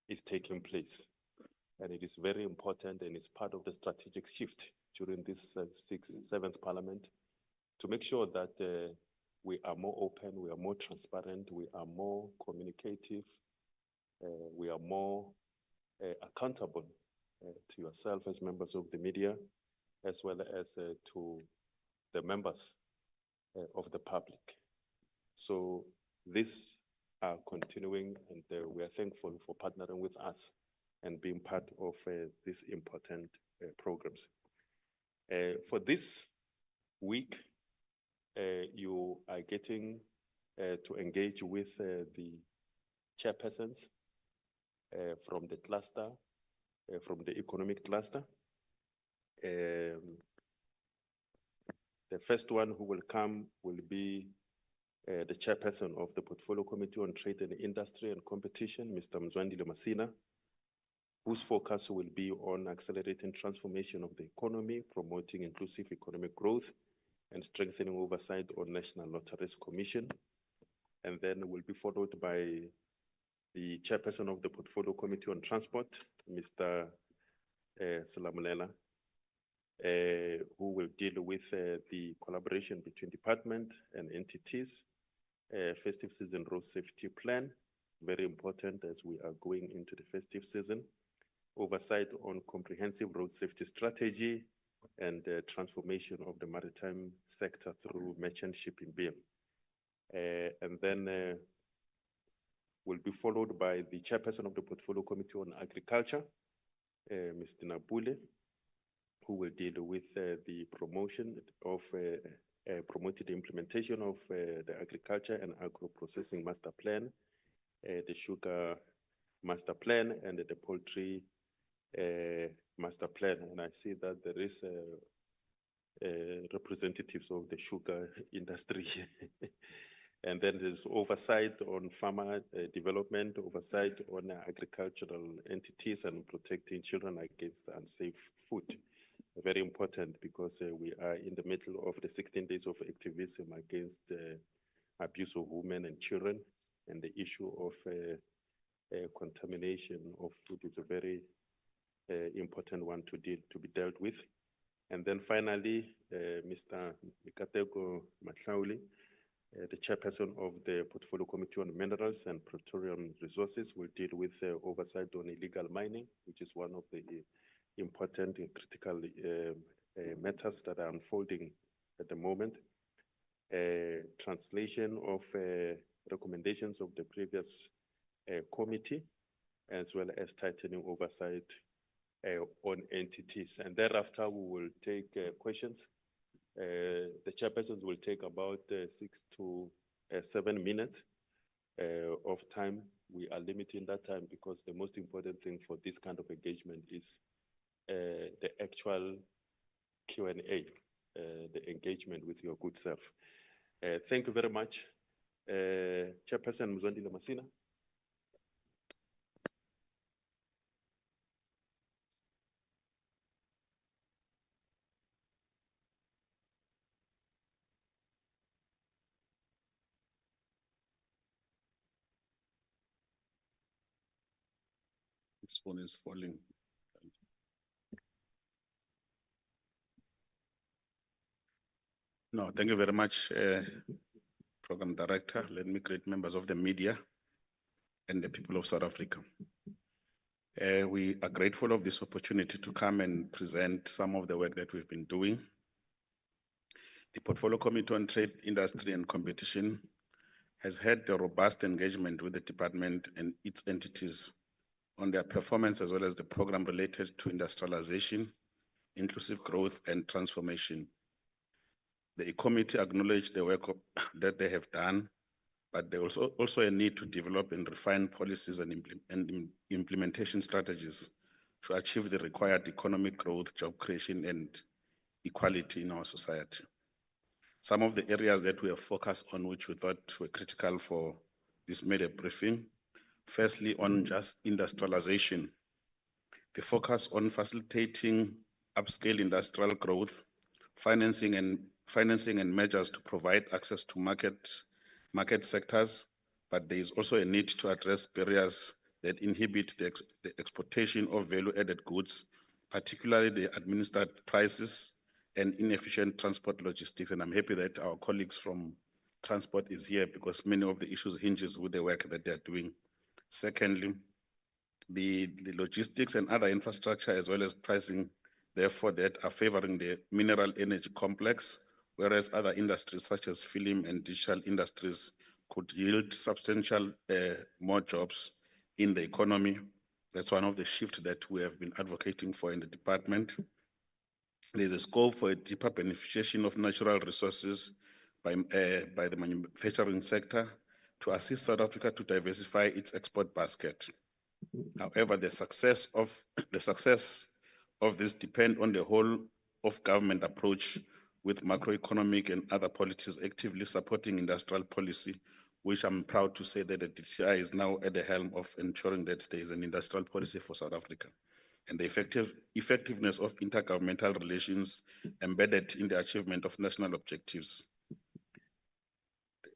is taking place. And it is very important, and it's part of the strategic shift during this seventh parliament to make sure that we are more open, we are more transparent, we are more communicative, we are more accountable to yourself as members of the media, as well as to the members of the public. So these are continuing, and we are thankful for partnering with us and being part of these important programs. For this week, you are getting to engage with the chairpersons from the cluster, from the economic cluster. The first one who will come will be the chairperson of the Portfolio Committee on Trade and Industry and Competition, Mr. Mzwandile Masina, whose focus will be on accelerating transformation of the economy, promoting inclusive economic growth, and strengthening oversight on National Lotteries Commission. And then will be followed by the chairperson of the Portfolio Committee on Transport, Mr. Salamulela, who will deal with the collaboration between department and entities, festive season road safety plan, very important as we are going into the festive season, oversight on comprehensive road safety strategy, and transformation of the maritime sector through merchant shipping bill. And then will be followed by the chairperson of the Portfolio Committee on Agriculture, Mr. Nabule, who will deal with the promotion of promoted implementation of the agriculture and agro-processing master plan, the sugar master plan, and the poultry master plan. And I see that there is representatives of the sugar industry. And then there's oversight on farmer development, oversight on agricultural entities, and protecting children against unsafe food. Very important because we are in the middle of the 16 days of activism against abuse of women and children, and the issue of contamination of food is a very important one to be dealt with. And then finally, Mr. Mikateko Matlauli, the chairperson of the Portfolio Committee on Minerals and Petroleum Resources, will deal with oversight on illegal mining, which is one of the important and critical matters that are unfolding at the moment. Translation of recommendations of the previous committee, as well as tightening oversight on entities. And thereafter, we will take questions. The chairpersons will take about 6 to 7 minutes of time. We are limiting that time because the most important thing for this kind of engagement is the actual Q&A, the engagement with your good self. Thank you very much. Chairperson Mzwandile Masina. This phone is falling. No, thank you very much, Program Director. Let me greet members of the media and the people of South Africa. We are grateful of this opportunity to come and present some of the work that we've been doing. The Portfolio Committee on Trade, Industry and Competition has had a robust engagement with the department and its entities on their performance, as well as the program related to industrialization, inclusive growth and transformation. The committee acknowledged the work that they have done, but there also a need to develop and refine policies and implementation strategies to achieve the required economic growth, job creation, and equality in our society. Some of the areas that we have focused on, which we thought were critical for this media briefing, firstly, on just industrialization, the focus on facilitating upscale industrial growth, financing and measures to provide access to market sectors, but there is also a need to address barriers that inhibit the exportation of value-added goods, particularly the administered prices and inefficient transport logistics. And I'm happy that our colleagues from transport is here because many of the issues hinges with the work that they're doing. Secondly, the logistics and other infrastructure as well as pricing, therefore, that are favoring the mineral energy complex, whereas other industries such as film and digital industries could yield substantial more jobs in the economy. That's one of the shifts that we have been advocating for in the department. There's a scope for a deeper beneficiation of natural resources by the manufacturing sector to assist South Africa to diversify its export basket. However, the success of this depend on the whole of government approach with macroeconomic and other policies actively supporting industrial policy, which I'm proud to say that the DCI is now at the helm of ensuring that there is an industrial policy for South Africa. And the effectiveness of intergovernmental relations embedded in the achievement of national objectives.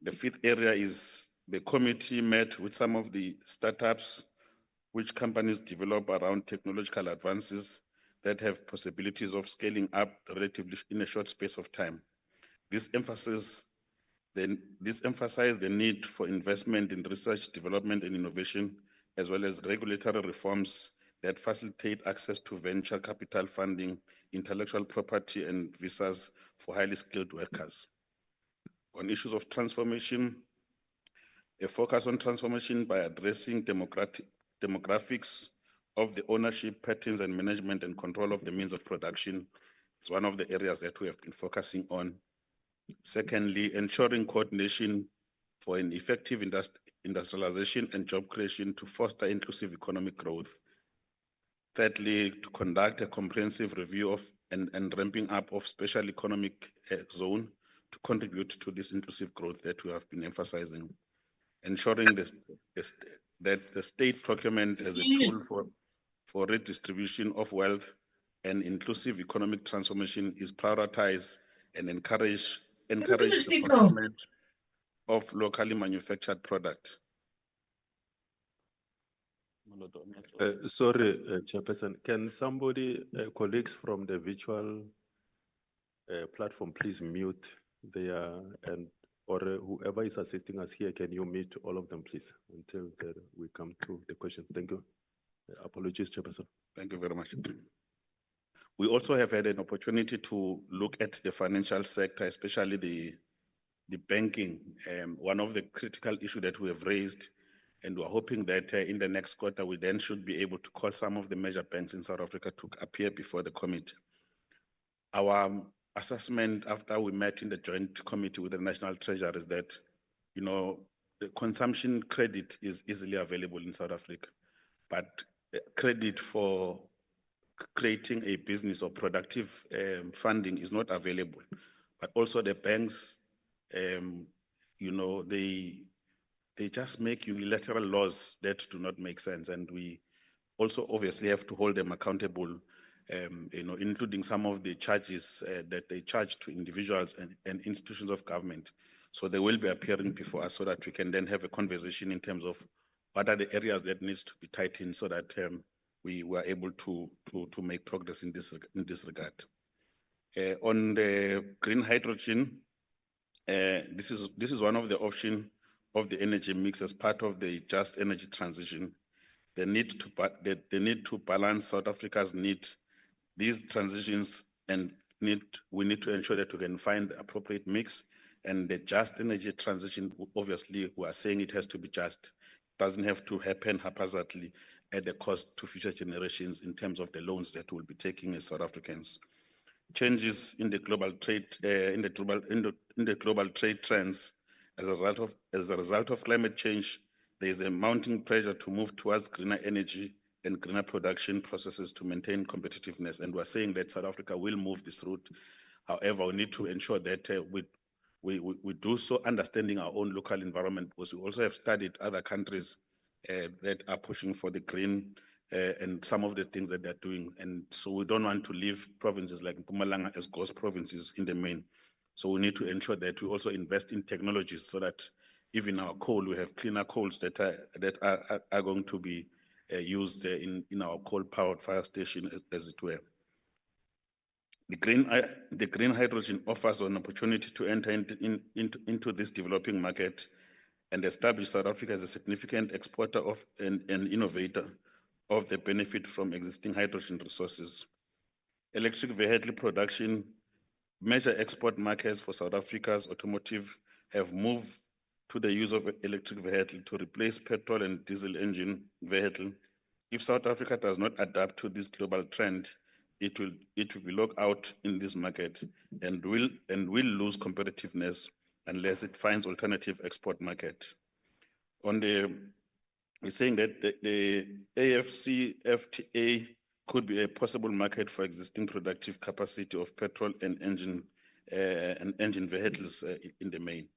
The fifth area is the committee met with some of the startups which companies develop around technological advances that have possibilities of scaling up relatively in a short space of time. This emphasizes the need for investment in research, development, and innovation, as well as regulatory reforms that facilitate access to venture capital funding, intellectual property, and visas for highly skilled workers. On issues of transformation, a focus on transformation by addressing demographics of the ownership patterns and management and control of the means of production is one of the areas that we have been focusing on. Secondly, ensuring coordination for an effective industrialization and job creation to foster inclusive economic growth. Thirdly, to conduct a comprehensive review of and ramping up of special economic zone to contribute to this inclusive growth that we have been emphasizing. Ensuring that the state procurement as a tool for redistribution of wealth and inclusive economic transformation is prioritized and encourage the procurement of locally manufactured product. Sorry, Chairperson, can somebody, colleagues from the virtual platform, please mute their, or whoever is assisting us here, can you mute all of them, please, until we come to the questions. Thank you. Apologies, Chairperson. Thank you very much. We also have had an opportunity to look at the financial sector, especially the banking. One of the critical issues that we have raised, and we're hoping that in the next quarter, we then should be able to call some of the major banks in South Africa to appear before the committee. Our assessment after we met in the joint committee with the National Treasury is that, you know, the consumption credit is easily available in South Africa, but credit for creating a business or productive funding is not available. But also the banks, you know, they just make unilateral laws that do not make sense. And we also obviously have to hold them accountable, you know, including some of the charges that they charge to individuals and institutions of government. So they will be appearing before us so that we can then have a conversation in terms of what are the areas that needs to be tightened so that we were able to make progress in this regard. On the green hydrogen, this is one of the options of the energy mix as part of the just energy transition. The need to balance South Africa's need, these transitions, and we need to ensure that we can find the appropriate mix. And the just energy transition, obviously, we are saying it has to be just. It doesn't have to happen haphazardly at the cost to future generations in terms of the loans that we'll be taking as South Africans. Changes in the global trade, in the global trade trends as a result of climate change, there is a mounting pressure to move towards greener energy and greener production processes to maintain competitiveness. And we're saying that South Africa will move this route. However, we need to ensure that we do so understanding our own local environment, because we also have studied other countries that are pushing for the green and some of the things that they're doing. And so we don't want to leave provinces like Mpumalanga as ghost provinces in the main. So we need to ensure that we also invest in technologies so that even our coal, we have cleaner coals that are going to be used in our coal-powered fire station, as it were. The green hydrogen offers an opportunity to enter into this developing market and establish South Africa as a significant exporter of and innovator of the benefit from existing hydrogen resources. Electric vehicle production, major export markets for South Africa's automotive have moved to the use of electric vehicle to replace petrol and diesel engine vehicle. If South Africa does not adapt to this global trend, it will be locked out in this market and will lose competitiveness unless it finds alternative export market. We're saying that the AFCFTA could be a possible market for existing productive capacity of petrol and engine vehicles in the main.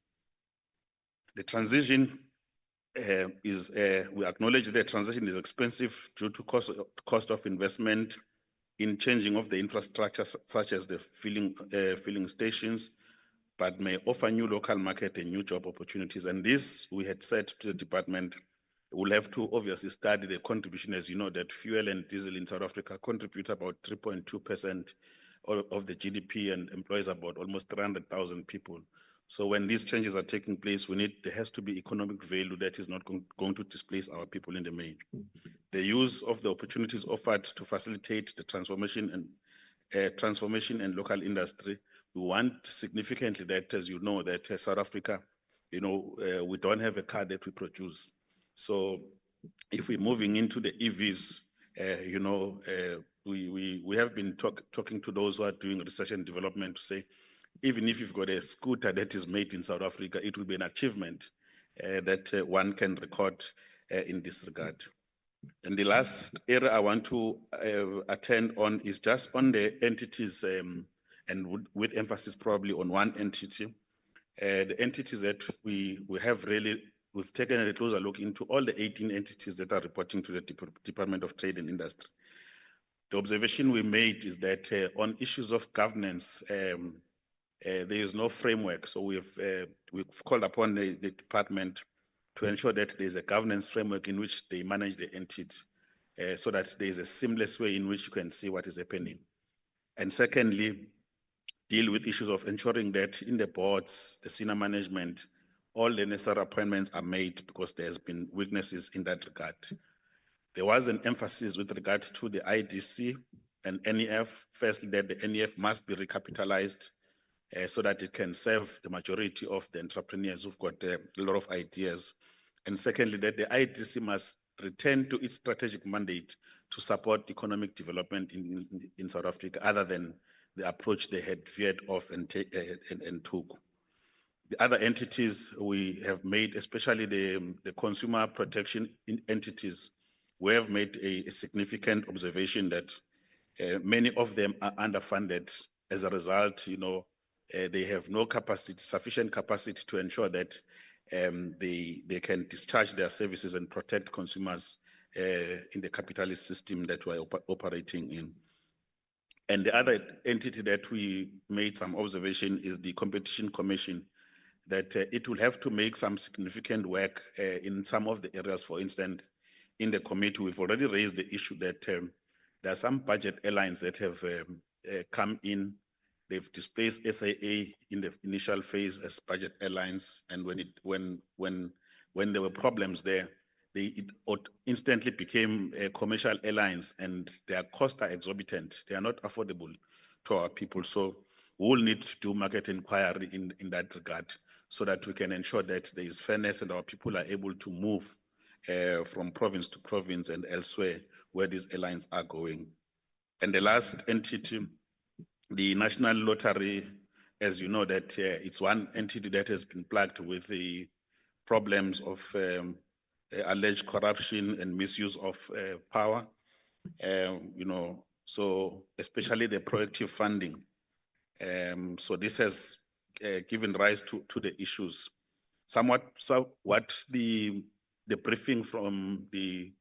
The transition we acknowledge that transition is expensive due to cost of investment in changing of the infrastructure, such as the filling stations, but may offer new local market and new job opportunities. And this, we had said to the department, we'll have to obviously study the contribution. As you know, that fuel and diesel in South Africa contribute about 3.2% of the GDP and employs about almost 300,000 people. So when these changes are taking place, there has to be economic value that is not going to displace our people in the main. The use of the opportunities offered to facilitate the transformation and local industry. We want significantly that, as you know, that South Africa, we don't have a car that we produce. So if we're moving into the EVs, we have been talking to those who are doing research and development to say, even if you've got a scooter that is made in South Africa, it will be an achievement that one can record in this regard. And the last area I want to attend on is just on the entities, and with emphasis probably on one entity. The entities that we have really, we've taken a closer look into all the 18 entities that are reporting to the Department of Trade and Industry. The observation we made is that on issues of governance, there is no framework. So we've called upon the department to ensure that there is a governance framework in which they manage the entity, so that there is a seamless way in which you can see what is happening. And secondly, deal with issues of ensuring that in the boards, the senior management, all the necessary appointments are made, because there's been weaknesses in that regard. There was an emphasis with regard to the IDC and NEF. Firstly, that the NEF must be recapitalized so that it can serve the majority of the entrepreneurs who've got a lot of ideas. And secondly, that the IDC must return to its strategic mandate to support economic development in South Africa, other than the approach they had veered off and took. The other entities we have made, especially the consumer protection entities, we have made a significant observation that many of them are underfunded. As a result, they have no sufficient capacity to ensure that they can discharge their services and protect consumers in the capitalist system that we're operating in. And the other entity that we made some observation is the Competition Commission, that it will have to make some significant work in some of the areas. For instance, in the committee, we've already raised the issue that there are some budget airlines that have come in. They've displaced SAA in the initial phase as budget airlines, and when there were problems there, it instantly became commercial airlines, and their costs are exorbitant. They are not affordable to our people. So we'll need to do market inquiry in that regard, so that we can ensure that there is fairness and our people are able to move from province to province and elsewhere where these airlines are going. And the last entity, the National Lottery, as you know, that it's one entity that has been plagued with the problems of alleged corruption and misuse of power, so especially the proactive funding. So this has given rise to the issues. What the briefing from the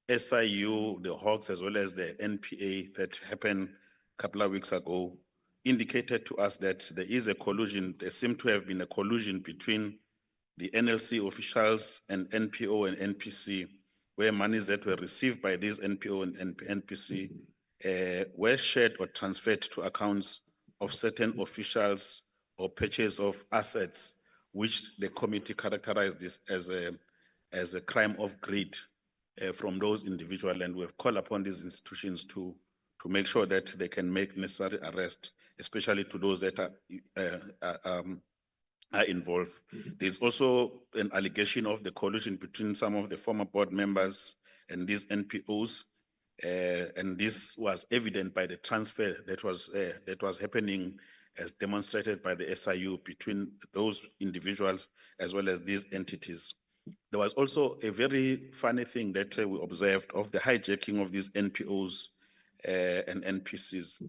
SIU, the Hawks, as well as the NPA that happened a couple of weeks ago, indicated to us that there is a collusion. There seemed to have been a collusion between the NLC officials and NPO and NPC where monies that were received by these NPO and NPC were shared or transferred to accounts of certain officials or purchase of assets, which the committee characterized this as a crime of greed from those individuals, and we have called upon these institutions to make sure that they can make necessary arrest, especially to those that are involved. There's also an allegation of the collusion between some of the former board members and these NPOs, and this was evident by the transfer that was happening, as demonstrated by the SIU, between those individuals as well as these entities. There was also a very funny thing that we observed of the hijacking of these NPOs and NPCs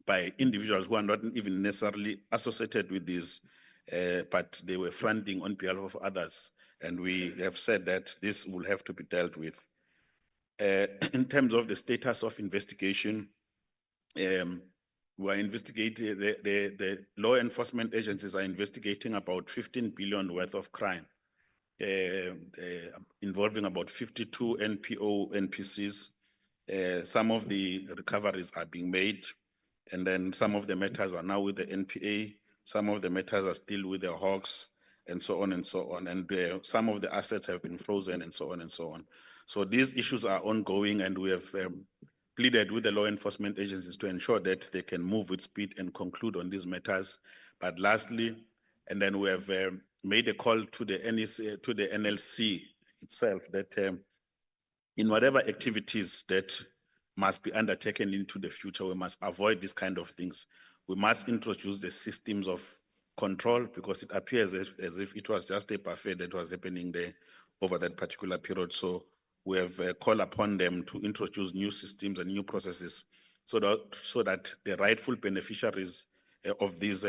by individuals who are not even necessarily associated with these, but they were funding on behalf of others. And we have said that this will have to be dealt with. In terms of the status of investigation, we are investigating, the law enforcement agencies are investigating about 15 billion worth of crime, involving about 52 NPO, NPCs. Some of the recoveries are being made, and then some of the matters are now with the NPA, some of the matters are still with the Hawks, and so on and so on. And some of the assets have been frozen, and so on and so on. So these issues are ongoing, and we have pleaded with the law enforcement agencies to ensure that they can move with speed and conclude on these matters. But lastly, and then we have made a call to the NLC itself that in whatever activities that must be undertaken into the future, we must avoid these kind of things. We must introduce the systems of control, because it appears as if it was just a buffet that was happening there over that particular period. So we have called upon them to introduce new systems and new processes so that the rightful beneficiaries of these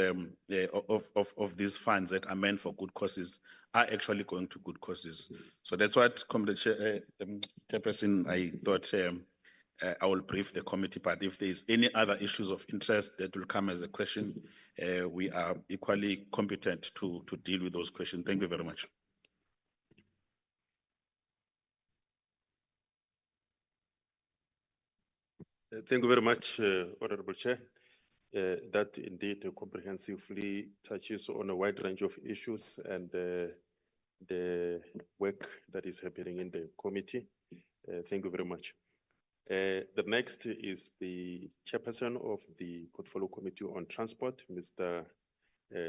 these funds that are meant for good causes are actually going to good causes. So that's what, Chairperson, I thought I will brief the committee, but if there is any other issues of interest that will come as a question, we are equally competent to deal with those questions. Thank you very much. Thank you very much, Honorable Chair. That indeed comprehensively touches on a wide range of issues and the work that is happening in the committee. Thank you very much. The next is the Chairperson of the Portfolio Committee on Transport, Mr.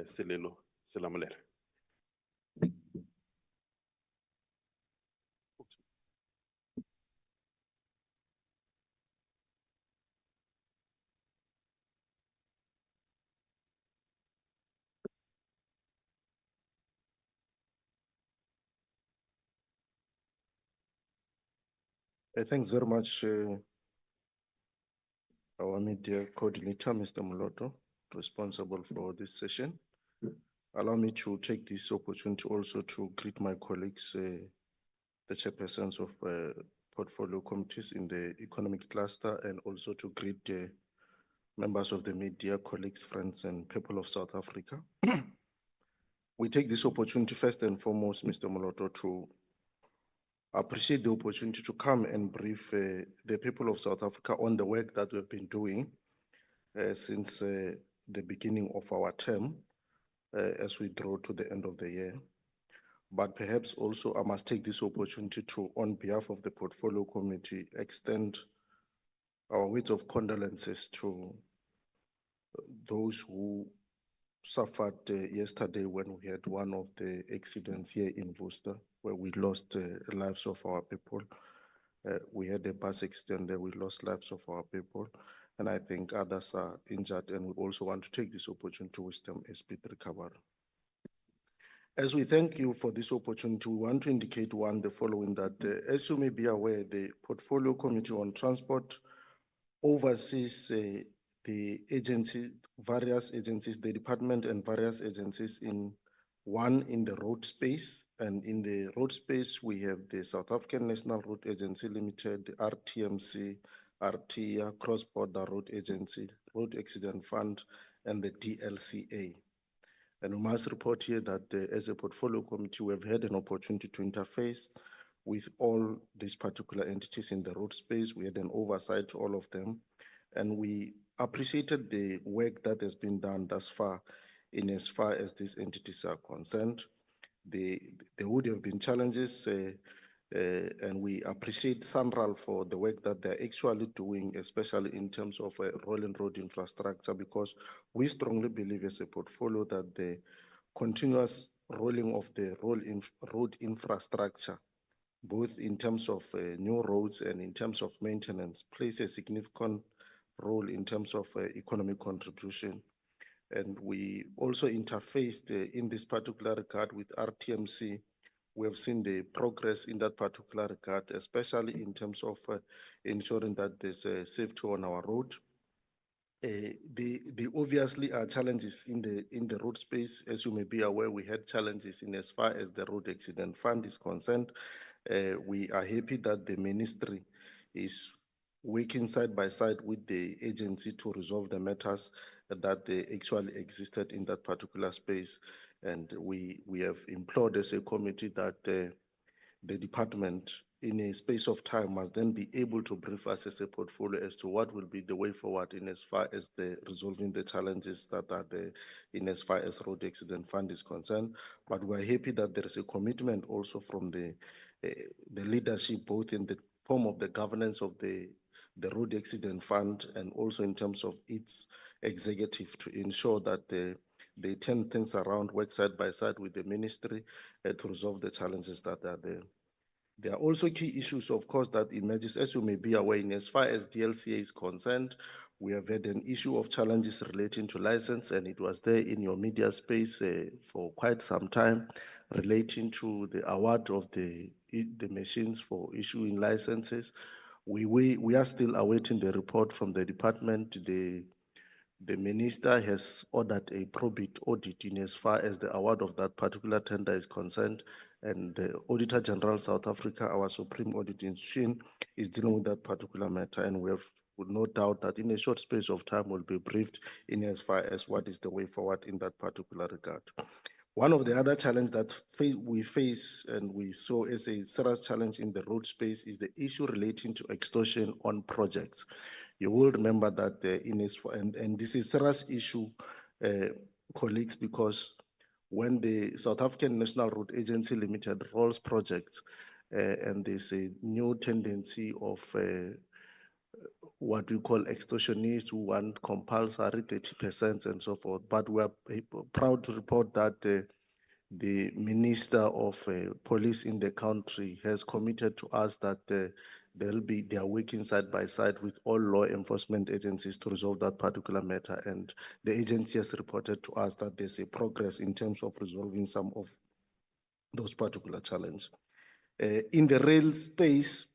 Selelo Selamulela. Thanks very much, our media coordinator, Mr. Moloto, responsible for this session. Allow me to take this opportunity also to greet my colleagues, the chairpersons of portfolio committees in the economic cluster, and also to greet members of the media, colleagues, friends, and people of South Africa. We take this opportunity first and foremost, Mr. Moloto, to appreciate the opportunity to come and brief the people of South Africa on the work that we've been doing since the beginning of our term as we draw to the end of the year. But perhaps also I must take this opportunity to, on behalf of the Portfolio Committee, extend our words of condolences to those who suffered yesterday when we had one of the accidents here in Worcester, where we lost lives of our people. We had a bus accident there, we lost lives of our people, and I think others are injured, and we also want to take this opportunity to wish them a speedy recovery. As we thank you for this opportunity, we want to indicate the following, that as you may be aware, the Portfolio Committee on Transport oversees the agency, various agencies, the department and various agencies in the road space. And in the road space, we have the South African National Road Agency Limited, the RTMC, RTIA, Cross Border Road Agency, Road Accident Fund, and the DLCA. And we must report here that as a portfolio committee, we have had an opportunity to interface with all these particular entities in the road space. We had an oversight to all of them, and we appreciated the work that has been done thus far in as far as these entities are concerned. There would have been challenges, and we appreciate Sanral for the work that they're actually doing, especially in terms of rolling road infrastructure, because we strongly believe as a portfolio that the continuous rolling of the road infrastructure, both in terms of new roads and in terms of maintenance, plays a significant role in terms of economic contribution. And we also interfaced in this particular regard with RTMC. We have seen the progress in that particular regard, especially in terms of ensuring that there's safety on our road. There obviously are challenges in the road space. As you may be aware, we had challenges in as far as the road accident fund is concerned. We are happy that the ministry is working side by side with the agency to resolve the matters that they actually existed in that particular space. And we have implored as a committee that the department in a space of time must then be able to brief us as a portfolio as to what will be the way forward in as far as the resolving the challenges that are there in as far as road accident fund is concerned. But we're happy that there is a commitment also from the leadership, both in the form of the governance of the road accident fund and also in terms of its executive, to ensure that they turn things around, work side by side with the ministry to resolve the challenges that are there. There are also key issues, of course, that emerges, as you may be aware, in as far as DLCA is concerned. We have had an issue of challenges relating to license, and it was there in your media space for quite some time, relating to the award of the machines for issuing licenses. We are still awaiting the report from the department. The minister has ordered a probate audit in as far as the award of that particular tender is concerned. And the Auditor General South Africa, our supreme audit institution, is dealing with that particular matter. And we have no doubt that in a short space of time we'll be briefed in as far as what is the way forward in that particular regard. One of the other challenges that we face and we saw as a serious challenge in the road space is the issue relating to extortion on projects. You will remember that and this is a serious issue, colleagues, because when the South African National Road Agency Limited rolls projects, and there's a new tendency of what we call extortionists who want compulsory 30% and so forth. But we are proud to report that the Minister of Police in the country has committed to us that they are working side by side with all law enforcement agencies to resolve that particular matter. And the agency has reported to us that there's a progress in terms of resolving some of those particular challenges. In the rail space,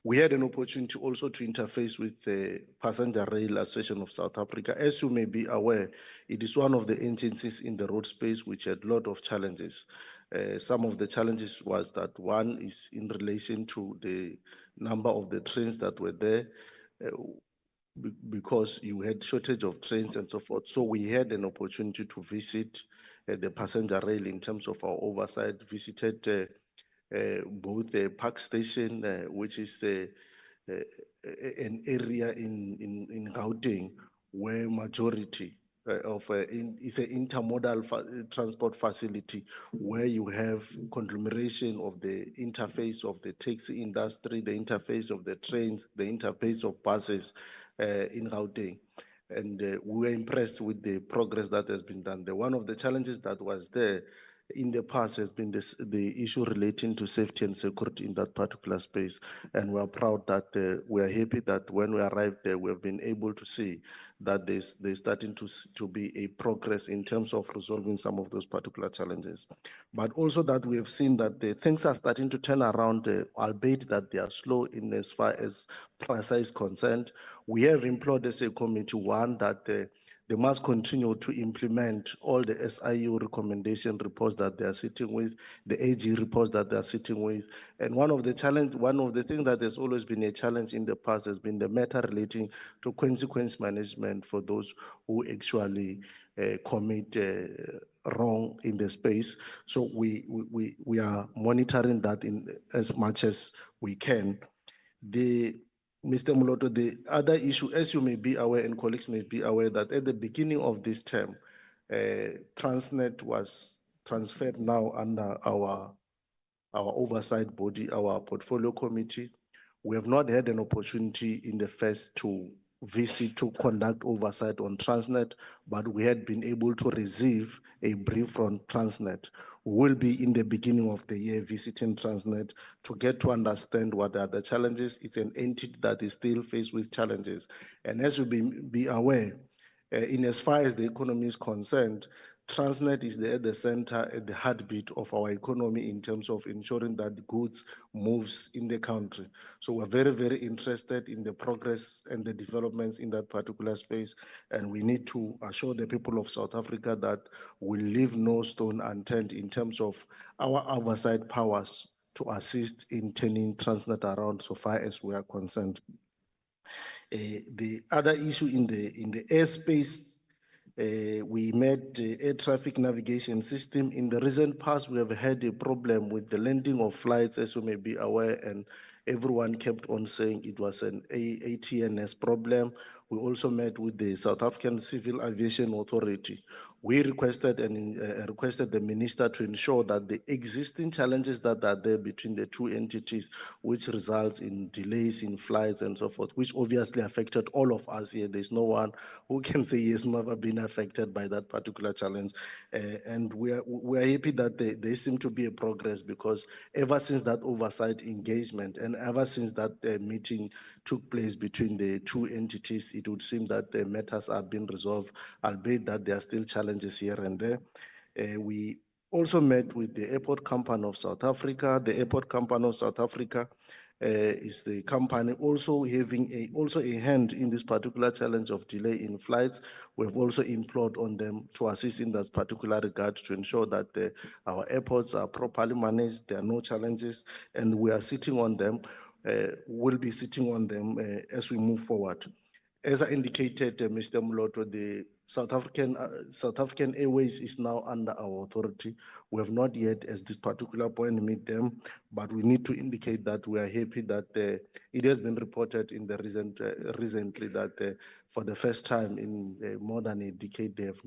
we had an opportunity also to interface with the Passenger Rail Association of South Africa. As you may be aware, it is one of the agencies in the road space which had a lot of challenges. Some of the challenges was that one is in relation to the number of the trains that were there, because you had shortage of trains and so forth. So we had an opportunity to visit the passenger rail in terms of our oversight, visited both the Park Station, which is an area in Gauteng where majority of it's an intermodal transport facility where you have conglomeration of the interface of the taxi industry, the interface of the trains, the interface of buses in Gauteng. And we were impressed with the progress that has been done there. One of the challenges that was there in the past has been the issue relating to safety and security in that particular space. And we are proud that we are happy that when we arrived there, we have been able to see that there's starting to be a progress in terms of resolving some of those particular challenges. But also that we have seen that the things are starting to turn around, albeit that they are slow in as far as price is concerned. We have implored as a committee, one, that they must continue to implement all the SIU recommendation reports that they are sitting with, the AG reports that they are sitting with. And one of the things that has always been a challenge in the past has been the matter relating to consequence management for those who actually commit wrong in the space. So we are monitoring that in as much as we can. Mr. Moloto, the other issue, as you may be aware and colleagues may be aware, that at the beginning of this term, Transnet was transferred now under our oversight body, our portfolio committee. We have not had an opportunity in the first to visit to conduct oversight on Transnet, but we had been able to receive a brief from Transnet. We will be in the beginning of the year visiting Transnet to get to understand what are the challenges. It's an entity that is still faced with challenges. And as you be aware, in as far as the economy is concerned, Transnet is at the center, at the heartbeat of our economy in terms of ensuring that goods moves in the country. So we're very, very interested in the progress and the developments in that particular space. And we need to assure the people of South Africa that we leave no stone unturned in terms of our oversight powers to assist in turning Transnet around so far as we are concerned. The other issue in the airspace, we made the air traffic navigation system. In the recent past, we have had a problem with the landing of flights, as you may be aware, and everyone kept on saying it was an ATNS problem. We also met with the South African Civil Aviation Authority. We requested requested the minister to ensure that the existing challenges that are there between the two entities, which results in delays in flights and so forth, which obviously affected all of us here. There's no one who can say he has never been affected by that particular challenge. And we are happy that there seem to be a progress, because ever since that oversight engagement and ever since that meeting took place between the two entities, it would seem that the matters are being resolved, albeit that there are still challenges here and there. We also met with the Airport Company of South Africa. The Airport Company of South Africa is the company also having a hand in this particular challenge of delay in flights. We've also implored on them to assist in that particular regard to ensure that our airports are properly managed, there are no challenges, and we are sitting on them. We'll be sitting on them as we move forward. As I indicated, Mr. Moloto, the South African Airways is now under our authority. We have not yet, at this particular point, met them, but we need to indicate that we are happy that it has been reported in the recently that for the first time in more than a decade, they have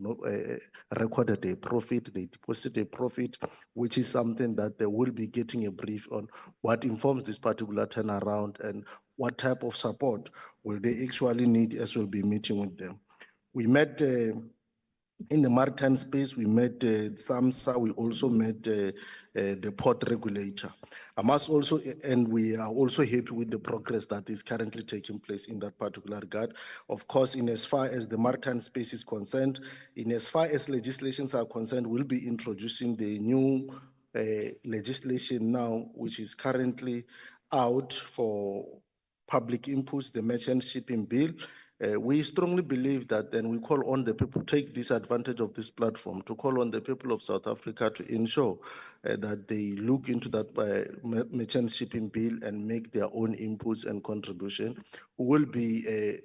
recorded a profit. They deposited a profit, which is something that they will be getting a brief on what informs this particular turnaround and what type of support will they actually need as we'll be meeting with them. We met in the maritime space, we met SAMSA, we also met the port regulator. I must also, and we are also happy with the progress that is currently taking place in that particular regard. Of course, in as far as the maritime space is concerned, in as far as legislations are concerned, we'll be introducing the new legislation now, which is currently out for public inputs, the merchant shipping bill. We strongly believe that then we call on the people to take this advantage of this platform to call on the people of South Africa to ensure that they look into that merchant shipping bill and make their own inputs and contribution. We will be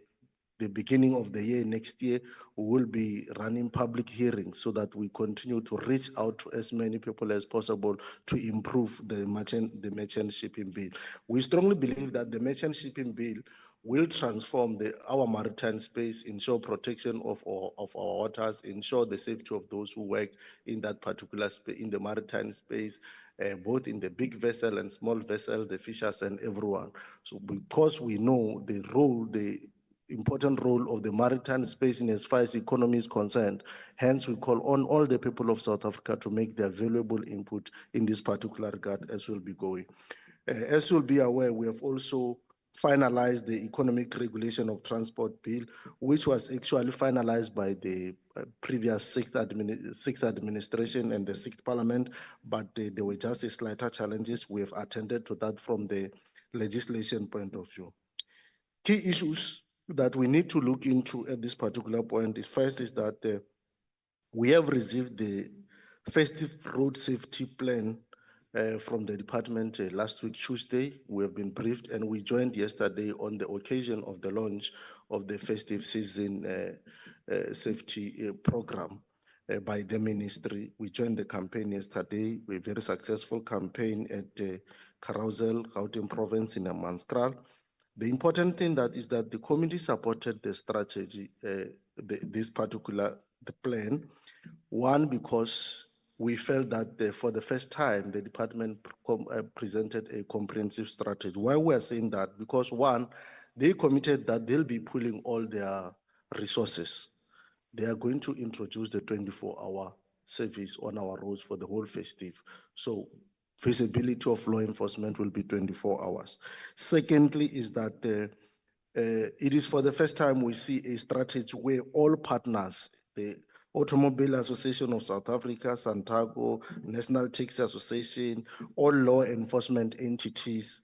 the beginning of the year next year, we will be running public hearings so that we continue to reach out to as many people as possible to improve the merchant shipping bill. We strongly believe that the merchant shipping bill will transform our maritime space, ensure protection of our waters, ensure the safety of those who work in that particular space, in the maritime space, both in the big vessel and small vessel, the fishers and everyone. So because we know the role, the important role of the maritime space in as far as economy is concerned, hence we call on all the people of South Africa to make their valuable input in this particular regard as we'll be going. As you'll be aware, we have also finalized the economic regulation of transport bill, which was actually finalized by the previous sixth administration and the sixth parliament, but there were just slighter challenges. We have attended to that from the legislation point of view. Key issues that we need to look into at this particular point is first is that we have received the festive road safety plan from the department last week, Tuesday. We have been briefed and we joined yesterday on the occasion of the launch of the festive season safety program. by the ministry. We joined the campaign yesterday, a very successful campaign at Carousel, Gauteng Province in Amanskraal. The important thing that is that the committee supported the strategy, this particular plan. One, because we felt that for the first time, the department presented a comprehensive strategy. Why we're saying that? Because one, they committed that they'll be pulling all their resources. They are going to introduce the 24-hour service on our roads for the whole festive. So visibility of law enforcement will be 24 hours. Secondly is that it is for the first time we see a strategy where all partners, the Automobile Association of South Africa, Santago, National Taxi Association, all law enforcement entities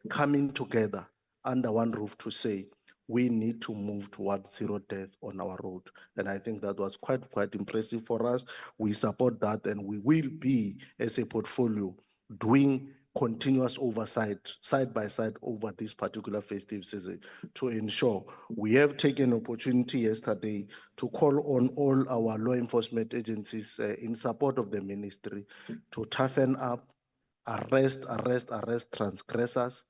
coming together under one roof to say, we need to move towards zero death on our road. And I think that was quite impressive for us. We support that, and we will be, as a portfolio, doing continuous oversight, side by side, over this particular festive season to ensure. We have taken opportunity yesterday to call on all our law enforcement agencies in support of the ministry to toughen up, arrest transgressors,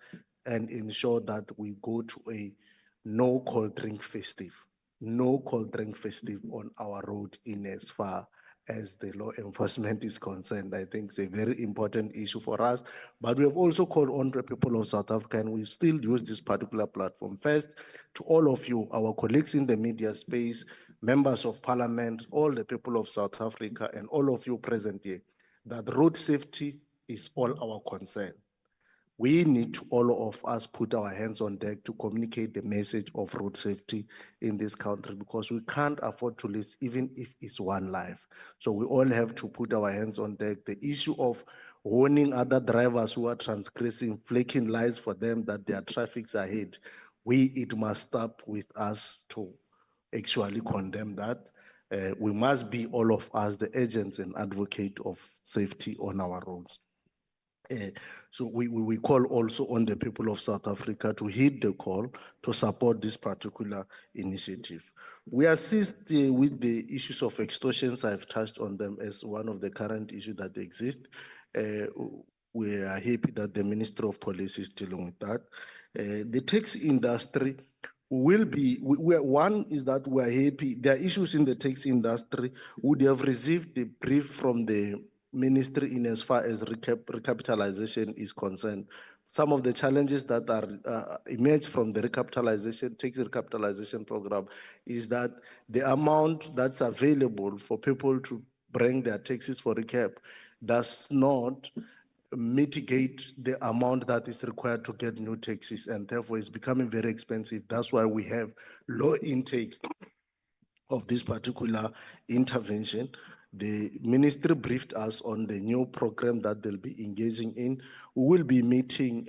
and ensure that we go to a no cold drink festive. No cold drink festive on our road in as far as the law enforcement is concerned. I think it's a very important issue for us. But we have also called on the people of South Africa, and we still use this particular platform. First, to all of you, our colleagues in the media space, members of parliament, all the people of South Africa, and all of you present here, that road safety is all our concern. We need to, all of us, put our hands on deck to communicate the message of road safety in this country, because we can't afford to lose, even if it's one life. So we all have to put our hands on deck. The issue of warning other drivers who are transgressing, flaking lights for them that their traffic's ahead, it must stop with us to actually condemn that. We must be, all of us, the agents and advocate of safety on our roads. So we call also on the people of South Africa to heed the call to support this particular initiative. We assist with the issues of extortions. I've touched on them as one of the current issues that exist. We are happy that the Ministry of Police is dealing with that. The taxi industry will be, one is that we are happy. There are issues in the taxi industry. Would have received the brief from the ministry in as far as recapitalization is concerned. Some of the challenges that are emerged from the taxi recapitalization program is that the amount that's available for people to bring their taxis for recap does not mitigate the amount that is required to get new taxis, and therefore it's becoming very expensive. That's why we have low intake of this particular intervention. The ministry briefed us on the new program that they'll be engaging in. We will be meeting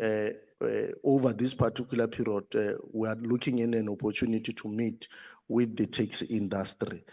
over this particular period. We are looking in an opportunity to meet with the taxi industry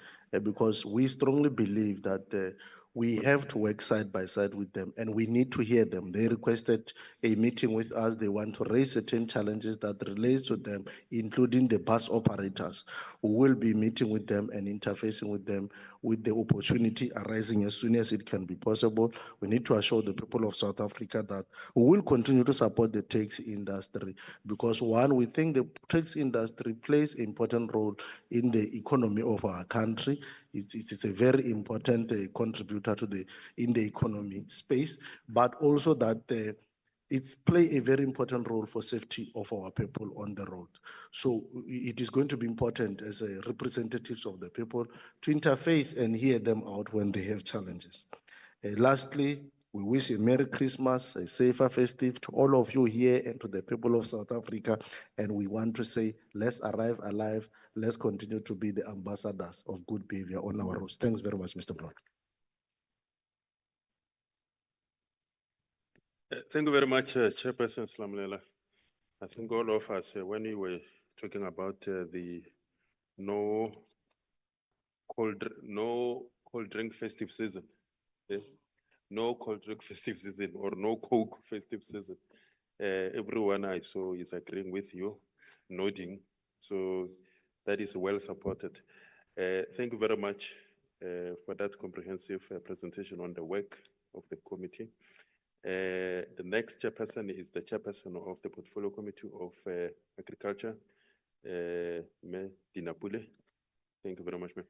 because we strongly believe that we have to work side by side with them, and we need to hear them. They requested a meeting with us. They want to raise certain challenges that relate to them, including the bus operators. We will be meeting with them and interfacing with them with the opportunity arising as soon as it can be possible. We need to assure the people of South Africa that we will continue to support the taxi industry because, one, we think the taxi industry plays an important role in the economy of our country. It's a very important contributor to in the economy space, but also that it's play a very important role for safety of our people on the road. So it is going to be important as representatives of the people to interface and hear them out when they have challenges. Lastly, we wish a Merry Christmas, a safer festive to all of you here and to the people of South Africa. And we want to say, let's arrive alive. Let's continue to be the ambassadors of good behavior on our roads. Thanks very much, Mr. Blood. Thank you very much, Chairperson Slamlela. I think all of us, when we were talking about the no cold drink festive season, no cold drink festive season or no Coke festive season, everyone I saw is agreeing with you, nodding. So that is well supported. Thank you very much. for that comprehensive presentation on the work of the committee. The next chairperson is the chairperson of the Portfolio Committee of Agriculture, Me Dinapule. Thank you very much, ma'am.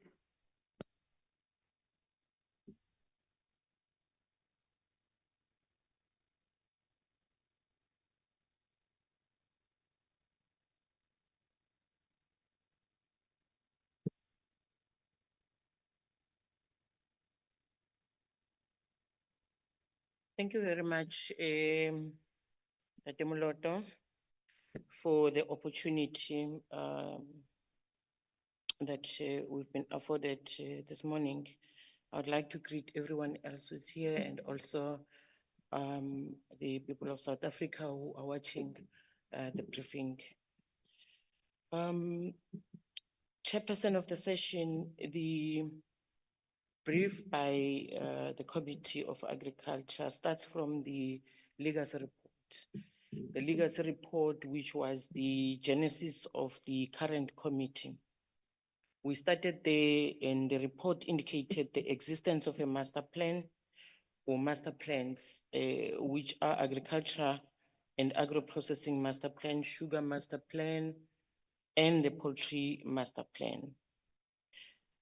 Thank you very much, Dr. Moloto, for the opportunity that we've been afforded this morning. I'd like to greet everyone else who's here and also the people of South Africa who are watching the briefing. Chairperson of the session, the brief by the Committee of Agriculture starts from the legacy report. The legacy report, which was the genesis of the current committee. We started there and the report indicated the existence of a master plan or master plans, which are agriculture and agro-processing master plan, sugar master plan, and the poultry master plan.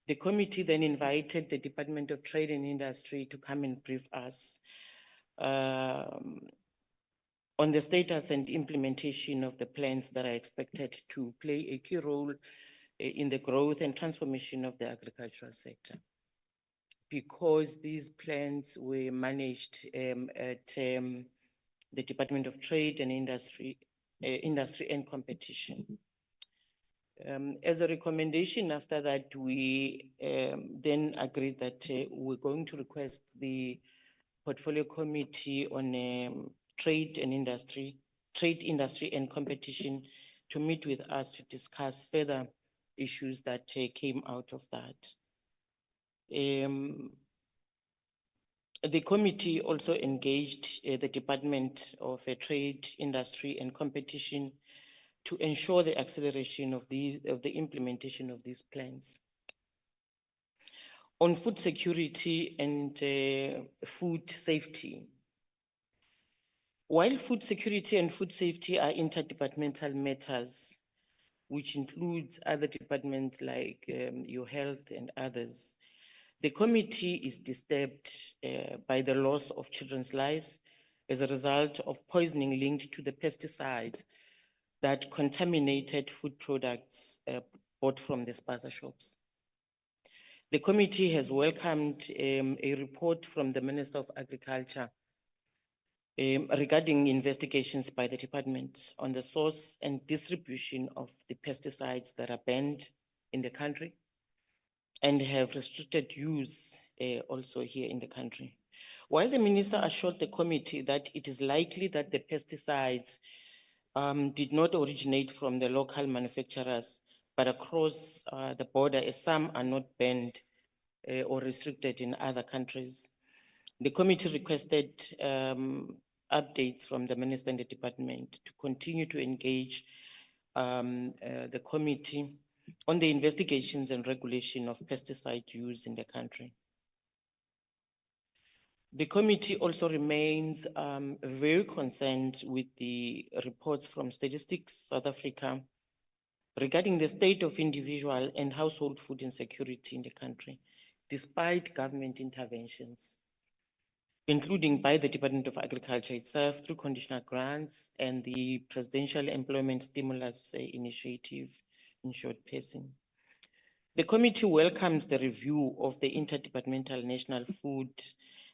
The committee then invited the Department of Trade and Industry to come and brief us on the status and implementation of the plans that are expected to play a key role in the growth and transformation of the agricultural sector. Because these plans were managed at the Department of Trade and Industry and Competition. As a recommendation after that, we then agreed that we're going to request the Portfolio Committee on Trade, Industry and Competition to meet with us to discuss further issues that came out of that. The committee also engaged the Department of Trade, Industry and Competition to ensure the acceleration of the implementation of these plans. On food security and food safety. While food security and food safety are interdepartmental matters, which includes other departments like your health and others, the committee is disturbed by the loss of children's lives as a result of poisoning linked to the pesticides that contaminated food products bought from the spaza shops. The committee has welcomed a report from the Minister of Agriculture regarding investigations by the department on the source and distribution of the pesticides that are banned in the country and have restricted use also here in the country. While the minister assured the committee that it is likely that the pesticides did not originate from the local manufacturers, but across the border, as some are not banned or restricted in other countries. The committee requested updates from the minister and the department to continue to engage the committee on the investigations and regulation of pesticide use in the country. The committee also remains very concerned with the reports from Statistics South Africa regarding the state of individual and household food insecurity in the country, despite government interventions, including by the Department of Agriculture itself through conditional grants and the Presidential Employment Stimulus Initiative, in short, PESIN. The committee welcomes the review of the Interdepartmental National Food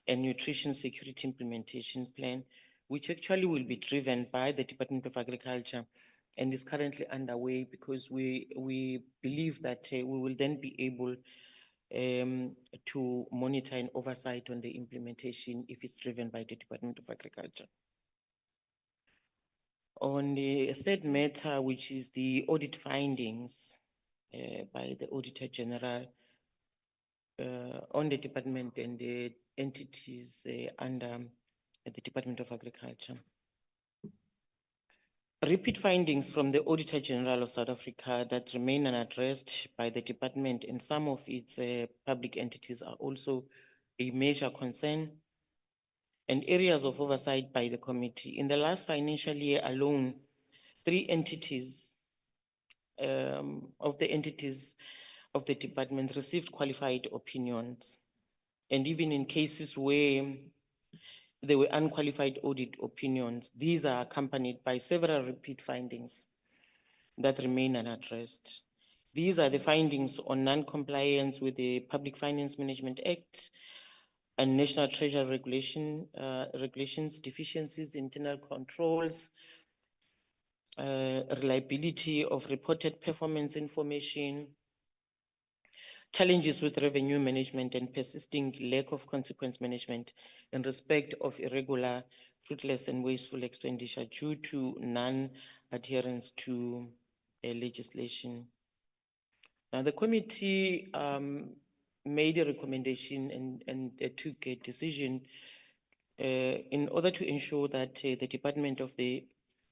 and Nutrition Security Implementation Plan, which actually will be driven by the Department of Agriculture and is currently underway because we believe that we will then be able to monitor and oversight on the implementation if it's driven by the Department of Agriculture. On the third matter, which is the audit findings by the Auditor General on the department and the entities under the Department of Agriculture. Repeat findings from the Auditor General of South Africa that remain unaddressed by the department and some of its public entities are also a major concern, and areas of oversight by the committee. In the last financial year alone, 3 entities of the entities of the department received qualified opinions. And even in cases where there were unqualified audit opinions, these are accompanied by several repeat findings that remain unaddressed. These are the findings on non-compliance with the Public Finance Management Act and National Treasury regulations, deficiencies, internal controls, reliability of reported performance information, challenges with revenue management, and persisting lack of consequence management in respect of irregular, fruitless, and wasteful expenditure due to non-adherence to legislation. Now, the committee made a recommendation and took a decision in order to ensure that the department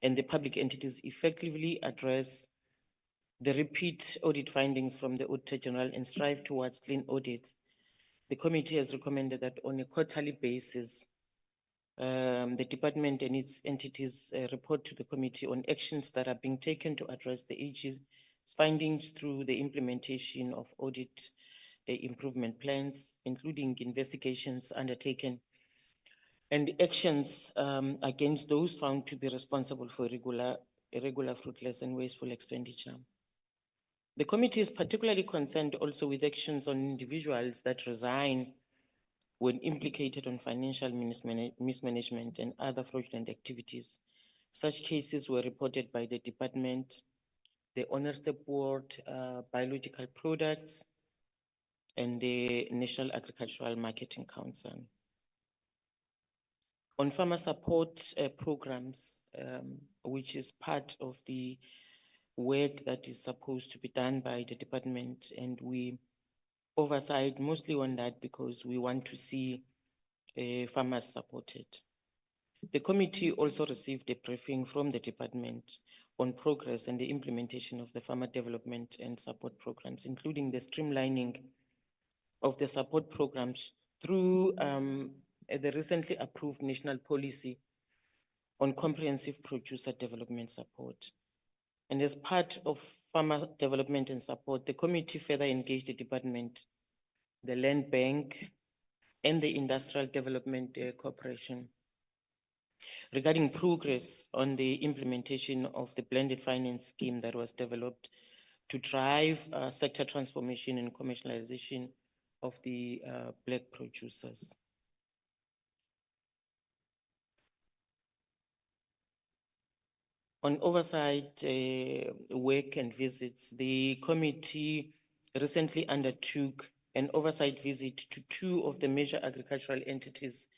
and the public entities effectively address the repeat audit findings from the Auditor General and strive towards clean audits. The committee has recommended that on a quarterly basis, the department and its entities report to the committee on actions that are being taken to address the AG's findings through the implementation of audit improvement plans, including investigations undertaken and actions against those found to be responsible for irregular, fruitless, and wasteful expenditure. The committee is particularly concerned also with actions on individuals that resign when implicated on financial mismanagement and other fraudulent activities. Such cases were reported by the department, the Honor Step Board, Biological Products, and the National Agricultural Marketing Council. On farmer support programs, which is part of the work that is supposed to be done by the department, and we oversight mostly on that because we want to see farmers supported. The committee also received a briefing from the department on progress and the implementation of the farmer development and support programs, including the streamlining of the support programs through the recently approved national policy on comprehensive producer development support. And as part of farmer development and support, the committee further engaged the department, the Land Bank, and the Industrial Development Corporation regarding progress on the implementation of the blended finance scheme that was developed to drive sector transformation and commercialization of the black producers. On oversight work and visits, the committee recently undertook an oversight visit to 2 of the major agricultural entities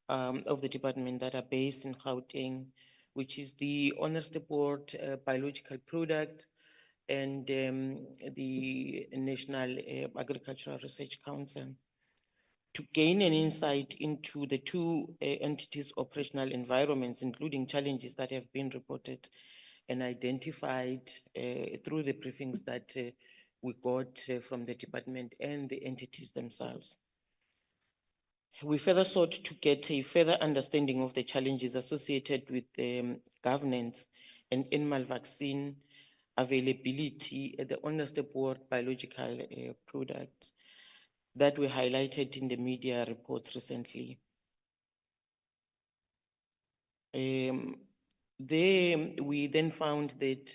of the department that are based in Gauteng, which is the Honor Step Board, Biological Product, and the National Agricultural Research Council, to gain an insight into the 2 entities' operational environments, including challenges that have been reported and identified through the briefings that we got from the department and the entities themselves. We further sought to get a further understanding of the challenges associated with governance and animal vaccine availability at the Honor Step Board Biological Product that were highlighted in the media reports recently. We then found that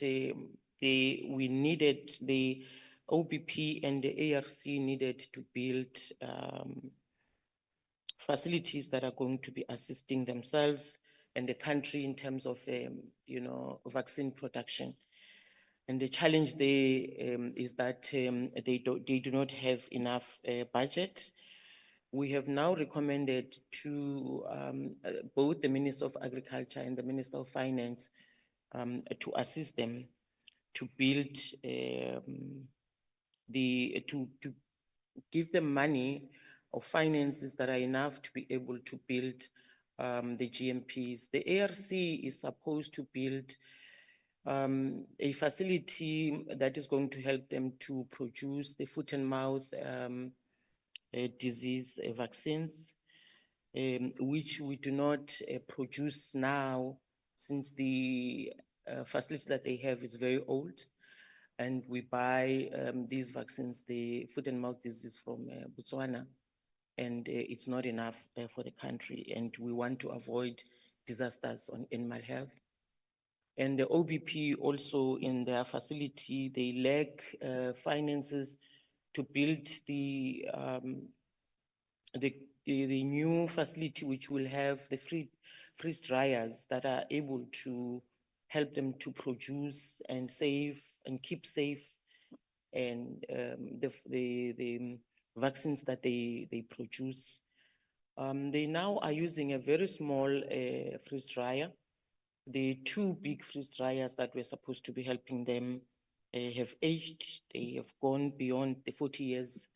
we needed the OBP and the ARC needed to build facilities that are going to be assisting themselves and the country in terms of, vaccine production. And the challenge there is that they do not have enough budget. We have now recommended to both the Minister of Agriculture and the Minister of Finance to assist them to build to give them money or finances that are enough to be able to build the GMPs. The ARC is supposed to build a facility that is going to help them to produce the foot and mouth disease vaccines, which we do not produce now since the facility that they have is very old. And we buy these vaccines, the foot and mouth disease from Botswana, and it's not enough for the country. And we want to avoid disasters on animal health. And the OBP also in their facility, they lack finances to build the new facility, which will have the freeze dryers that are able to help them to produce and save and keep safe and the vaccines that they produce. They now are using a very small freeze dryer. The two big freeze dryers that were supposed to be helping them have aged. They have gone beyond the 40 years.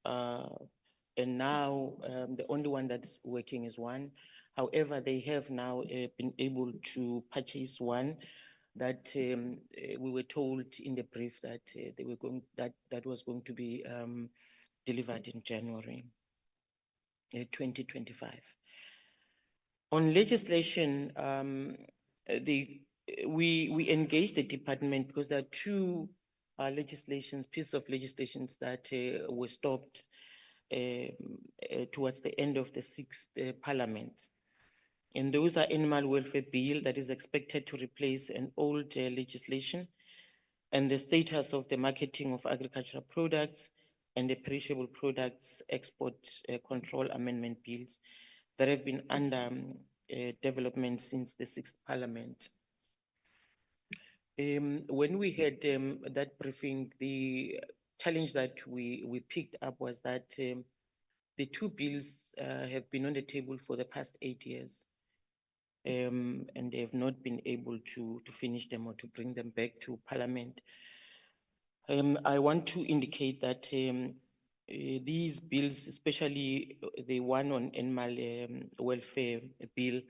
And now the only one that's working is one. However, they have now been able to purchase one that we were told in the brief that they were going that was going to be delivered in January 2025. On legislation, we engaged the department because there are two pieces of legislations that were stopped towards the end of the 6th Parliament. And those are Animal Welfare Bill that is expected to replace an old legislation, and the status of the marketing of agricultural products and the perishable products export control amendment bills that have been under development since the 6th Parliament. When we had that briefing, the challenge that we picked up was that the two bills have been on the table for the past 8 years, and they have not been able to finish them or to bring them back to Parliament. I want to indicate that these bills, especially the one on animal welfare bill,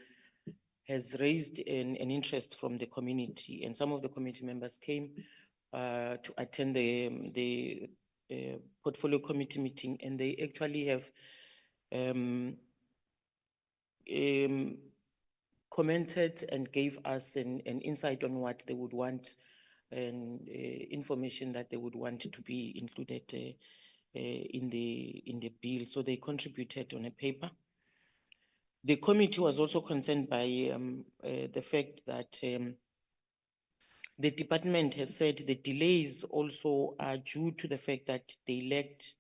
has raised an interest from the community, and some of the committee members came to attend the portfolio committee meeting, and they actually have commented and gave us an insight on what they would want and information that they would want to be included in the bill. So they contributed on a paper. The committee was also concerned by the fact that the department has said the delays also are due to the fact that they lacked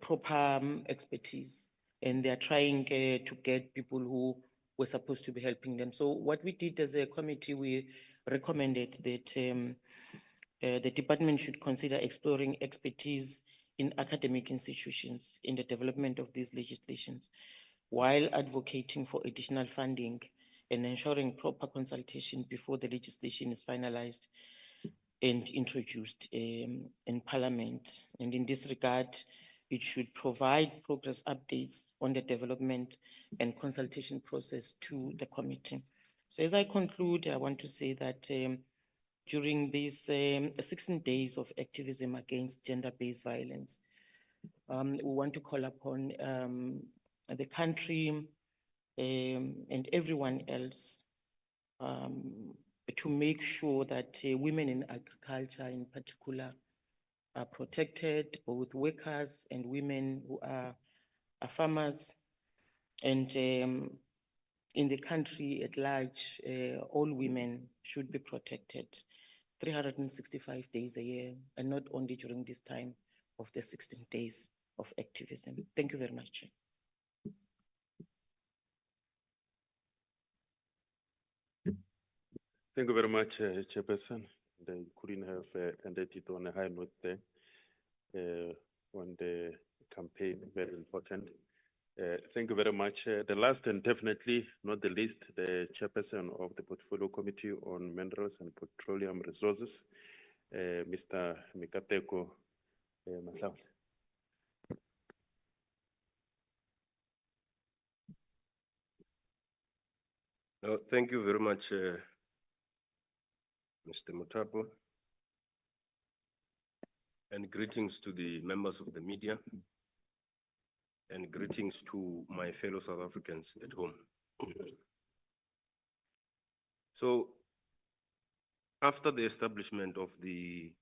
proper expertise, and they are trying to get people who were supposed to be helping them. So what we did as a committee, we recommended that the department should consider exploring expertise in academic institutions in the development of these legislations, while advocating for additional funding and ensuring proper consultation before the legislation is finalized and introduced in Parliament. And in this regard, it should provide progress updates on the development and consultation process to the committee. So as I conclude, I want to say that during these 16 days of activism against gender-based violence, we want to call upon the country and everyone else to make sure that women in agriculture in particular are protected, both workers and women who are farmers. And in the country at large, all women should be protected 365 days a year, and not only during this time of the 16 days of activism. Thank you very much, Chair. Thank you very much, Chairperson. They couldn't have ended it on a high note there on the campaign, very important. Thank you very much. The last and definitely not the least, the Chairperson of the Portfolio Committee on Minerals and Petroleum Resources, Mr. Mikateko Mahlaule. No, thank you very much, Mr. Mutapo. And greetings to the members of the media. And greetings to my fellow South Africans at home. So, after the establishment of the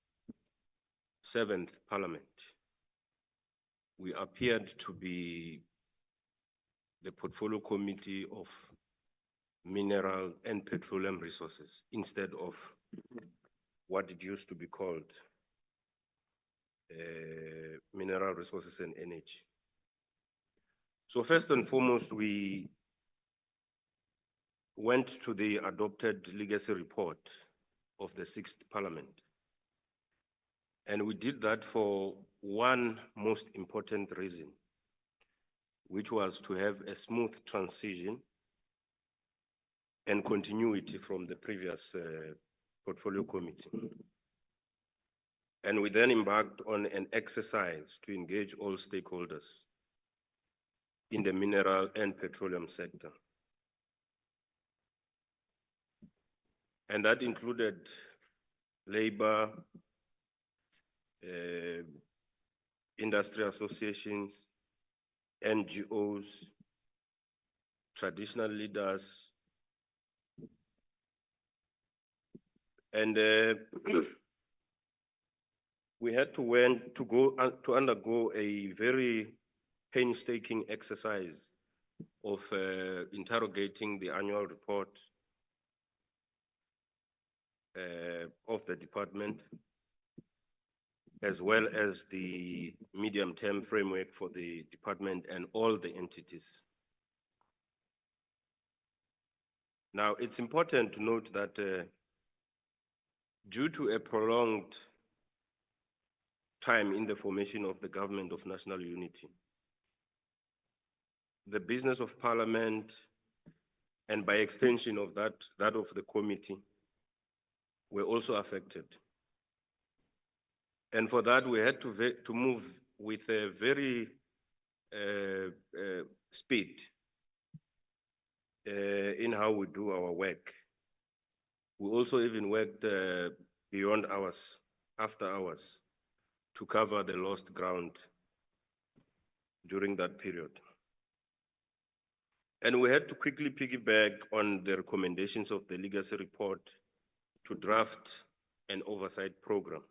7th Parliament, we appeared to be the Portfolio Committee of Mineral and Petroleum Resources instead of what it used to be called Mineral Resources and Energy. So first and foremost, we went to the adopted legacy report of the 6th Parliament. And we did that for one most important reason, which was to have a smooth transition and continuity from the previous portfolio committee. And we then embarked on an exercise to engage all stakeholders in the mineral and petroleum sector. And that included labor, industry associations, NGOs, traditional leaders, and we had to undergo a very painstaking exercise of interrogating the annual report of the department, as well as the medium-term framework for the department and all the entities. Now, it's important to note that due to a prolonged time in the formation of the Government of National Unity, the business of Parliament, and by extension of that of the committee, were also affected. And for that, we had to move with a very speed in how we do our work. We also even worked beyond hours, after hours, to cover the lost ground during that period. And we had to quickly piggyback on the recommendations of the legacy report to draft an oversight program,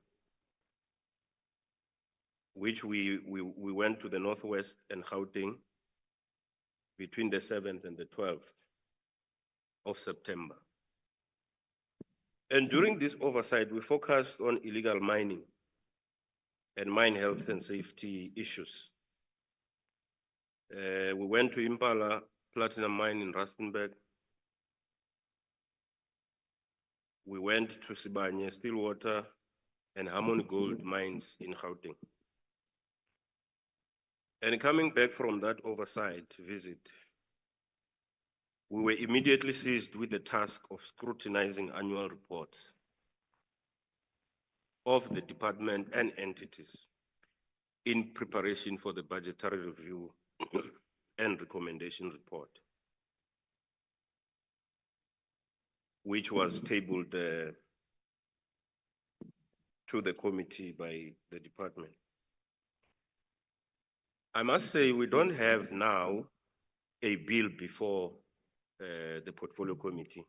which we went to the Northwest and Gauteng between the 7th and the 12th of September. And during this oversight, we focused on illegal mining and mine health and safety issues. We went to Impala Platinum Mine in Rustenburg. We went to Sibanye Stillwater and Harmony Gold mines in Gauteng. And coming back from that oversight visit, we were immediately seized with the task of scrutinizing annual reports of the department and entities in preparation for the budgetary review and recommendation report, which was tabled to the committee by the department. I must say, we don't have now a bill before the portfolio committee,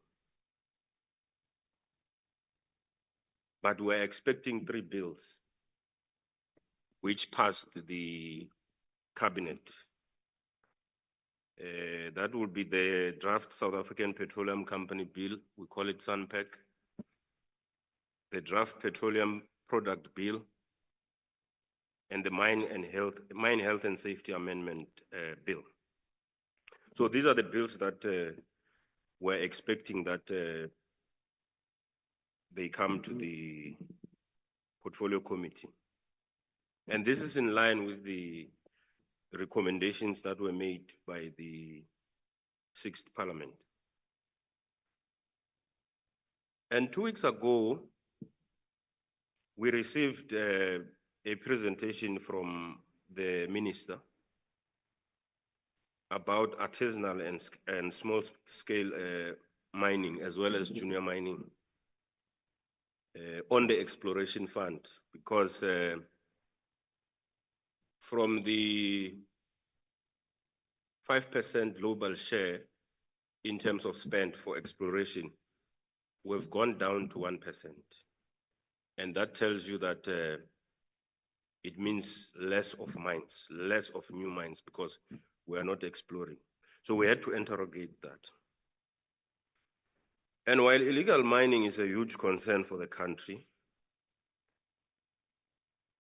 but we're expecting 3 bills which passed the cabinet. That will be the draft South African Petroleum Company Bill, we call it SANPEC, the draft Petroleum Product Bill, and the Mine Health and Safety Amendment Bill. So these are the bills that we're expecting that they come to the portfolio committee. And this is in line with the recommendations that were made by the 6th Parliament. And 2 weeks ago, we received a presentation from the minister about artisanal and small-scale mining as well as junior mining on the exploration fund, because from the 5% global share in terms of spend for exploration, we've gone down to 1%. And that tells you that it means less of mines, less of new mines, because we are not exploring. So we had to interrogate that. And while illegal mining is a huge concern for the country,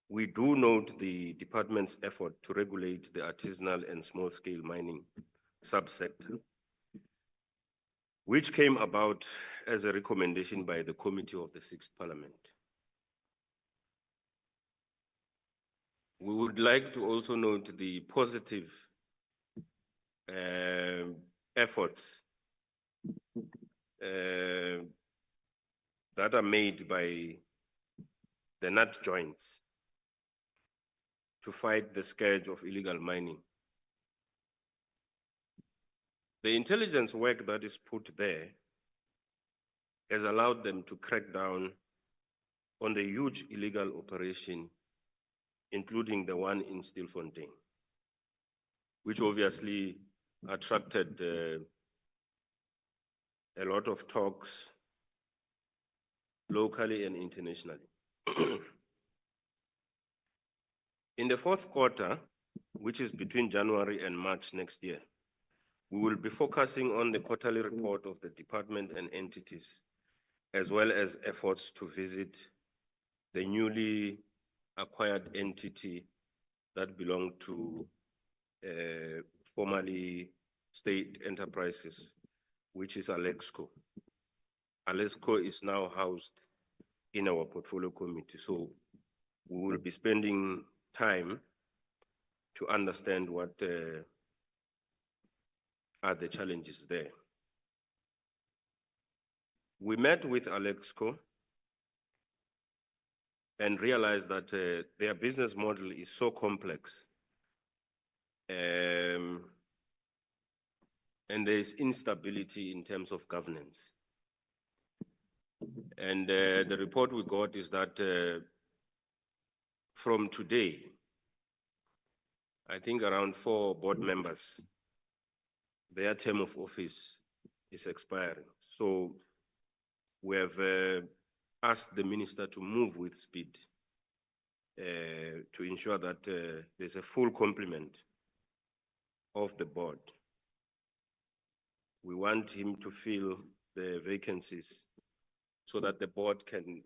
we do note the department's effort to regulate the artisanal and small-scale mining subsector, which came about as a recommendation by the Committee of the Sixth Parliament. We would like to also note the positive efforts that are made by the nut joints to fight the scourge of illegal mining. The intelligence work that is put there has allowed them to crack down on the huge illegal operation, including the one in Stilfontein, which obviously attracted a lot of talks locally and internationally. In the fourth quarter, which is between January and March next year, we will be focusing on the quarterly report of the department and entities, as well as efforts to visit the newly acquired entity that belonged to formerly state enterprises, which is Alexco. Alexco is now housed in our portfolio committee, so we will be spending time to understand what are the challenges there. We met with Alexco and realized that their business model is so complex and there is instability in terms of governance. And the report we got is that from today, I think around 4 board members, their term of office is expiring. So we have asked the minister to move with speed to ensure that there's a full complement of the board. We want him to fill the vacancies so that the board can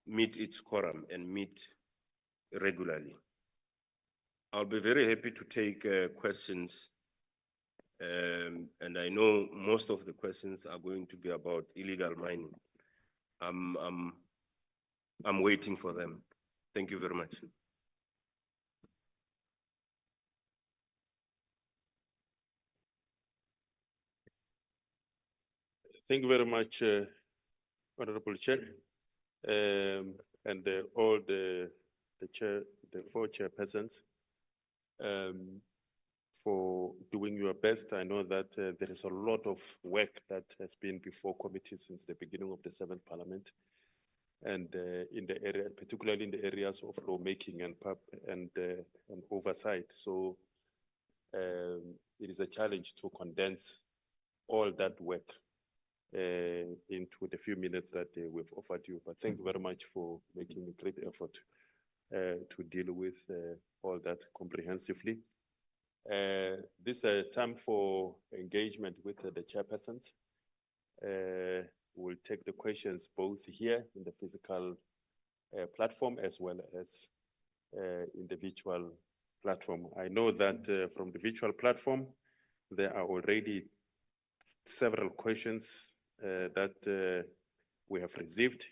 meet its quorum and meet regularly. I'll be very happy to take questions, and I know most of the questions are going to be about illegal mining. I'm waiting for them. Thank you very much. Thank you very much, Honorable Chair, and all the 4 chairpersons for doing your best. I know that there is a lot of work that has been before committees since the beginning of the 7th Parliament, and in the area, particularly in the areas of lawmaking and oversight. So it is a challenge to condense all that work into the few minutes that we've offered you. But thank you very much for making a great effort to deal with all that comprehensively. This is a time for engagement with the chairpersons. We'll take the questions both here in the physical platform as well as in the virtual platform. I know that from the virtual platform, there are already several questions that we have received.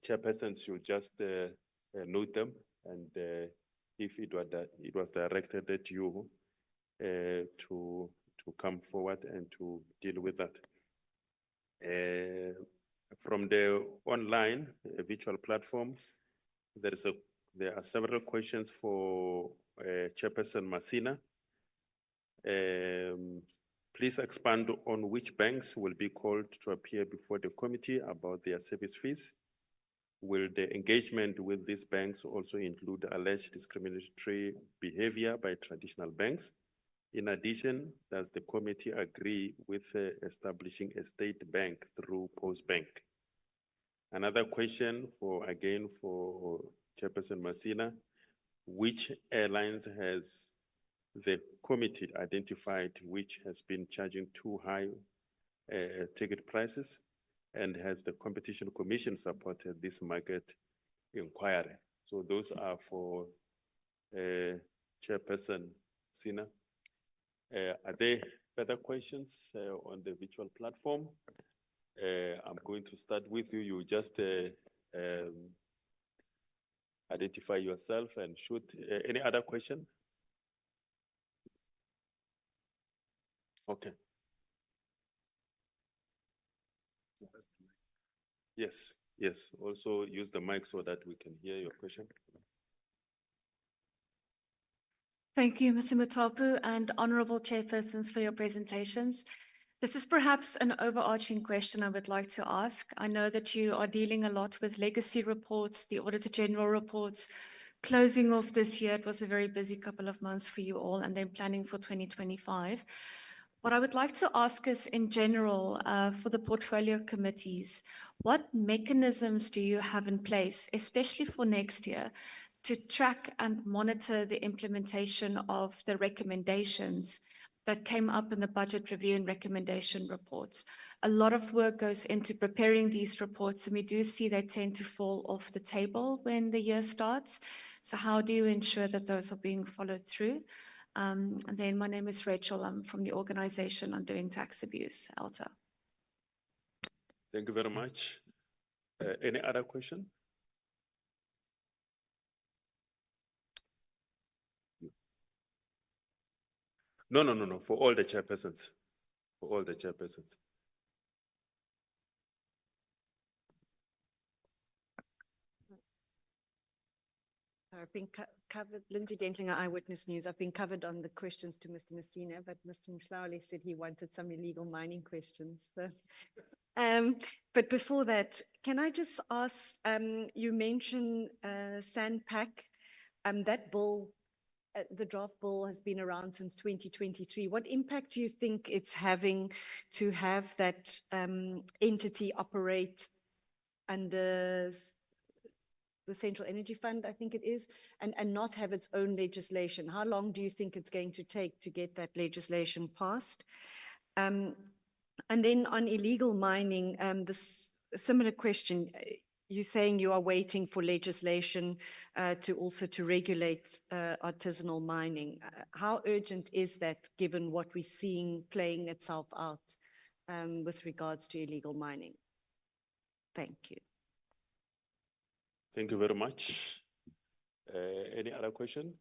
Chairpersons should just note them, and if it was directed at you to come forward and to deal with that. From the online virtual platform, there are several questions for Chairperson Masina. Please expand on which banks will be called to appear before the committee about their service fees. Will the engagement with these banks also include alleged discriminatory behavior by traditional banks? In addition, does the committee agree with establishing a state bank through Postbank? Another question for Chairperson Masina, which airlines has the committee identified which has been charging too high ticket prices? And has the Competition Commission supported this market inquiry? So those are for Chairperson Sina. Are there further questions on the virtual platform? I'm going to start with you. You just identify yourself and shoot. Any other question? Okay. Yes, yes. Also use the mic so that we can hear your question. Thank you, Mr. Mutapu and honorable chairpersons for your presentations. This is perhaps an overarching question I would like to ask. I know that you are dealing a lot with legacy reports, the Auditor General reports. Closing off this year, it was a very busy couple of months for you all, and then planning for 2025. What I would like to ask is, in general, for the portfolio committees, what mechanisms do you have in place, especially for next year, to track and monitor the implementation of the recommendations that came up in the budget review and recommendation reports? A lot of work goes into preparing these reports, and we do see they tend to fall off the table when the year starts. So how do you ensure that those are being followed through? And then my name is Rachel. I'm from the Organization on Doing Tax Abuse, ALTA. Thank you very much. Any other question? No, for all the chairpersons. For all the chairpersons. I've been covered, Lindsay Dentlinger, Eyewitness News. I've been covered on the questions to Mr. Messina, but Mr. Mhlawuli said he wanted some illegal mining questions. So, but before that, can I just ask, you mentioned SANPAC, that bill, the draft bill has been around since 2023. What impact do you think it's having to have that entity operate under the Central Energy Fund, I think it is, and not have its own legislation? How long do you think it's going to take to get that legislation passed? And then on illegal mining, this similar question, you're saying you are waiting for legislation to regulate artisanal mining. How urgent is that given what we're seeing playing itself out with regards to illegal mining? Thank you. Thank you very much. Any other question?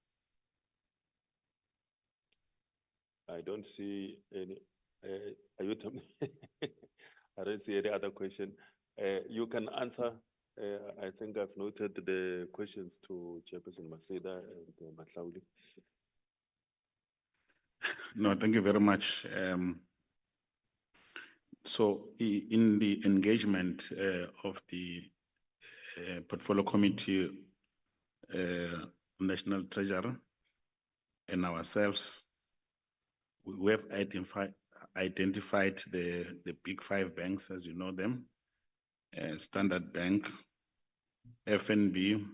I don't see any. Are you telling me? I don't see any other question. You can answer. I think I've noted the questions to Chairperson Masida and Mhlawuli. No, thank you very much. So in the engagement of the Portfolio Committee, National Treasurer, and ourselves, we have identified the big five banks, as you know them: Standard Bank, FNB,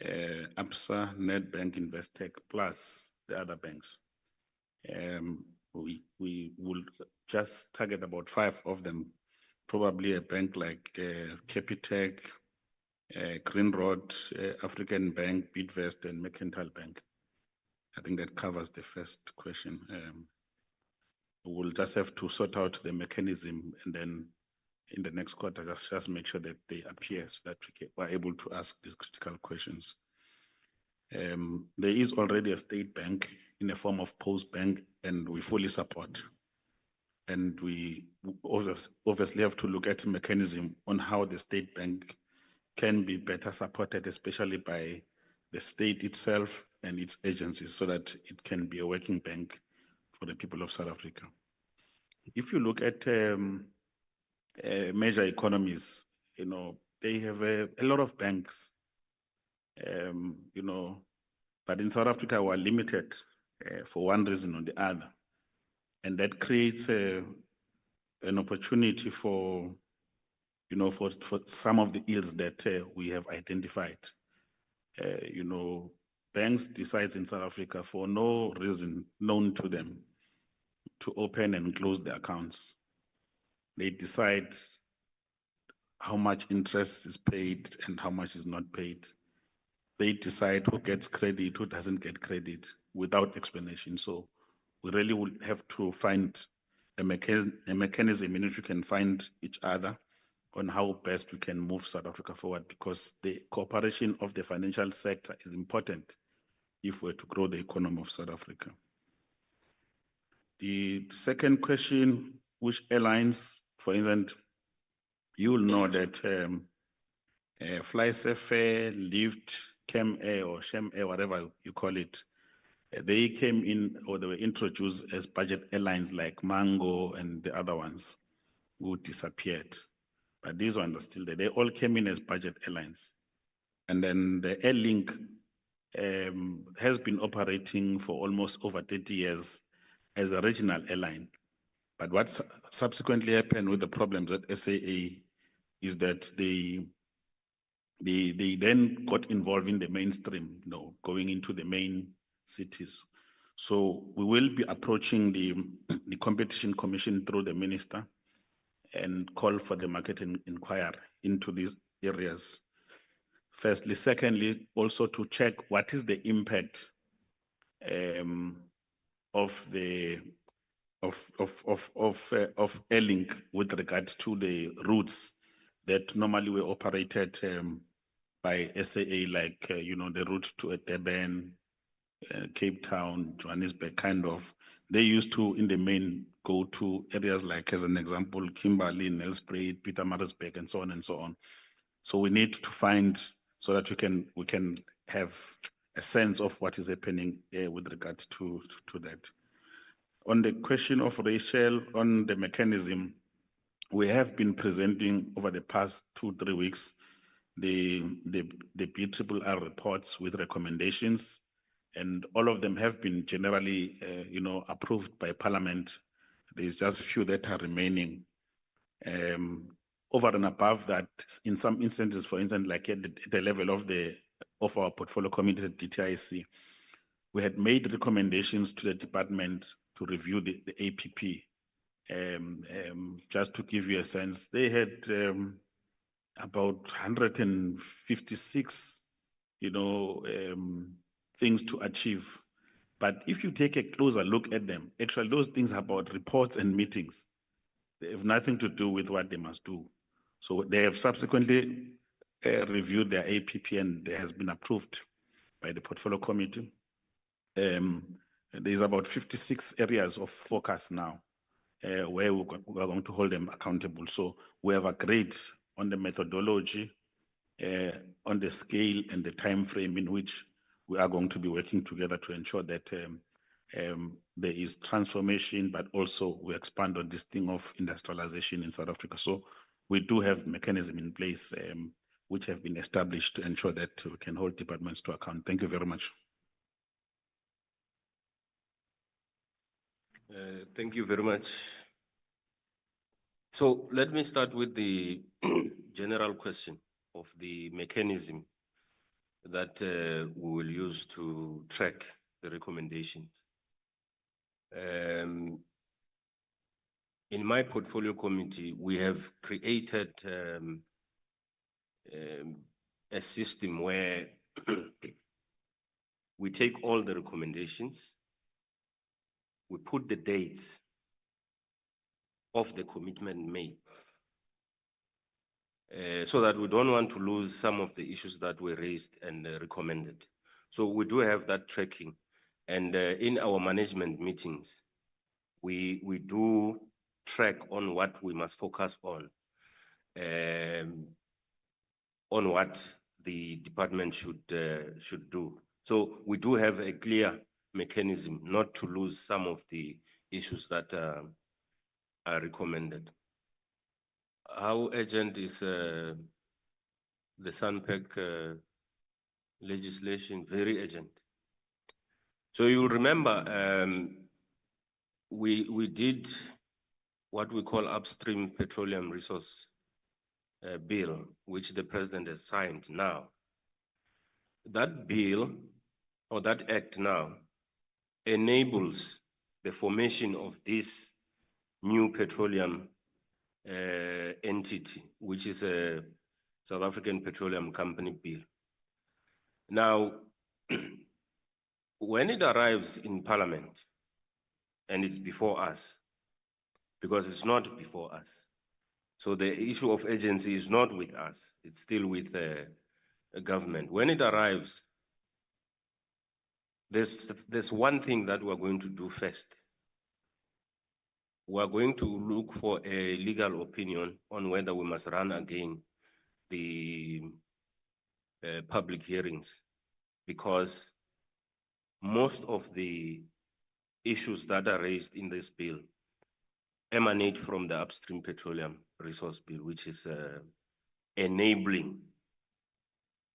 ABSA, Nedbank, Investec, plus the other banks. We will just target about five of them. Probably a bank like Capitec, Green Road, African Bank, Bidvest, and Mercantile Bank. I think that covers the first question. We'll just have to sort out the mechanism, and then in the next quarter, just make sure that they appear so that we're able to ask these critical questions. There is already a state bank in the form of Postbank, and we fully support. And we obviously have to look at a mechanism on how the state bank can be better supported, especially by the state itself and its agencies, so that it can be a working bank for the people of South Africa. If you look at major economies, you know, they have a lot of banks, you know, but in South Africa we're limited for one reason or the other. And that creates an opportunity for, you know, for some of the ills that we have identified. You know, banks decide in South Africa for no reason known to them to open and close their accounts. They decide how much interest is paid and how much is not paid. They decide who gets credit, who doesn't get credit without explanation. So we really will have to find a mechanism in which we can find each other on how best we can move South Africa forward, because the cooperation of the financial sector is important if we're to grow the economy of South Africa. The second question, which airlines, for instance, you will know that FlySafair, Lift, Chem Air or Shem Air, whatever you call it, they came in or they were introduced as budget airlines like Mango and the other ones who disappeared. But these ones are still there. They all came in as budget airlines. And then the Airlink has been operating for almost over 30 years as a regional airline. But what subsequently happened with the problems at SAA is that they then got involved in the mainstream, you know, going into the main cities. So we will be approaching the Competition Commission through the minister and call for the market inquiry into these areas. Firstly. Secondly, also to check what is the impact of Airlink with regard to the routes that normally were operated by SAA, like you know, the route to Durban, Cape Town, Johannesburg, kind of. They used to, in the main, go to areas like, as an example, Kimberley, Nelspruit, Pietermaritzburg, and so on and so on. So we need to find so that we can have a sense of what is happening with regard to that. On the question of Rachel, on the mechanism, we have been presenting over the past 2-3 weeks the BRRR reports with recommendations, and all of them have been generally, you know, approved by Parliament. There's just a few that are remaining. Over and above that, in some instances, for instance, like at the level of our portfolio committee at DTIC, we had made recommendations to the department to review the APP. Just to give you a sense, they had about 156, you know, things to achieve. But if you take a closer look at them, actually those things are about reports and meetings. They have nothing to do with what they must do. So they have subsequently reviewed their APP and it has been approved by the portfolio committee. There's about 56 areas of focus now where we're going to hold them accountable. So we have agreed on the methodology, on the scale and the time frame in which we are going to be working together to ensure that there is transformation, but also we expand on this thing of industrialization in South Africa. So we do have mechanism in place which have been established to ensure that we can hold departments to account. Thank you very much. Thank you very much. So let me start with the general question of the mechanism that we will use to track the recommendations. In my portfolio committee, we have created a system where we take all the recommendations, we put the dates of the commitment made, so that we don't want to lose some of the issues that were raised and recommended. So we do have that tracking, and in our management meetings, we do track on what we must focus on what the department should do. So we do have a clear mechanism not to lose some of the issues that are recommended. How urgent is the SANPEC legislation? Very urgent. So you'll remember we did what we call upstream petroleum resource bill, which the president has signed now. That bill or that act now enables the formation of this new petroleum entity, which is a South African Petroleum Company bill. Now, when it arrives in Parliament, and it's before us, because it's not before us, so the issue of urgency is not with us, it's still with the government. When it arrives, there's one thing that we're going to do first. We're going to look for a legal opinion on whether we must run again the public hearings, because most of the issues that are raised in this bill emanate from the upstream petroleum resource bill, which is enabling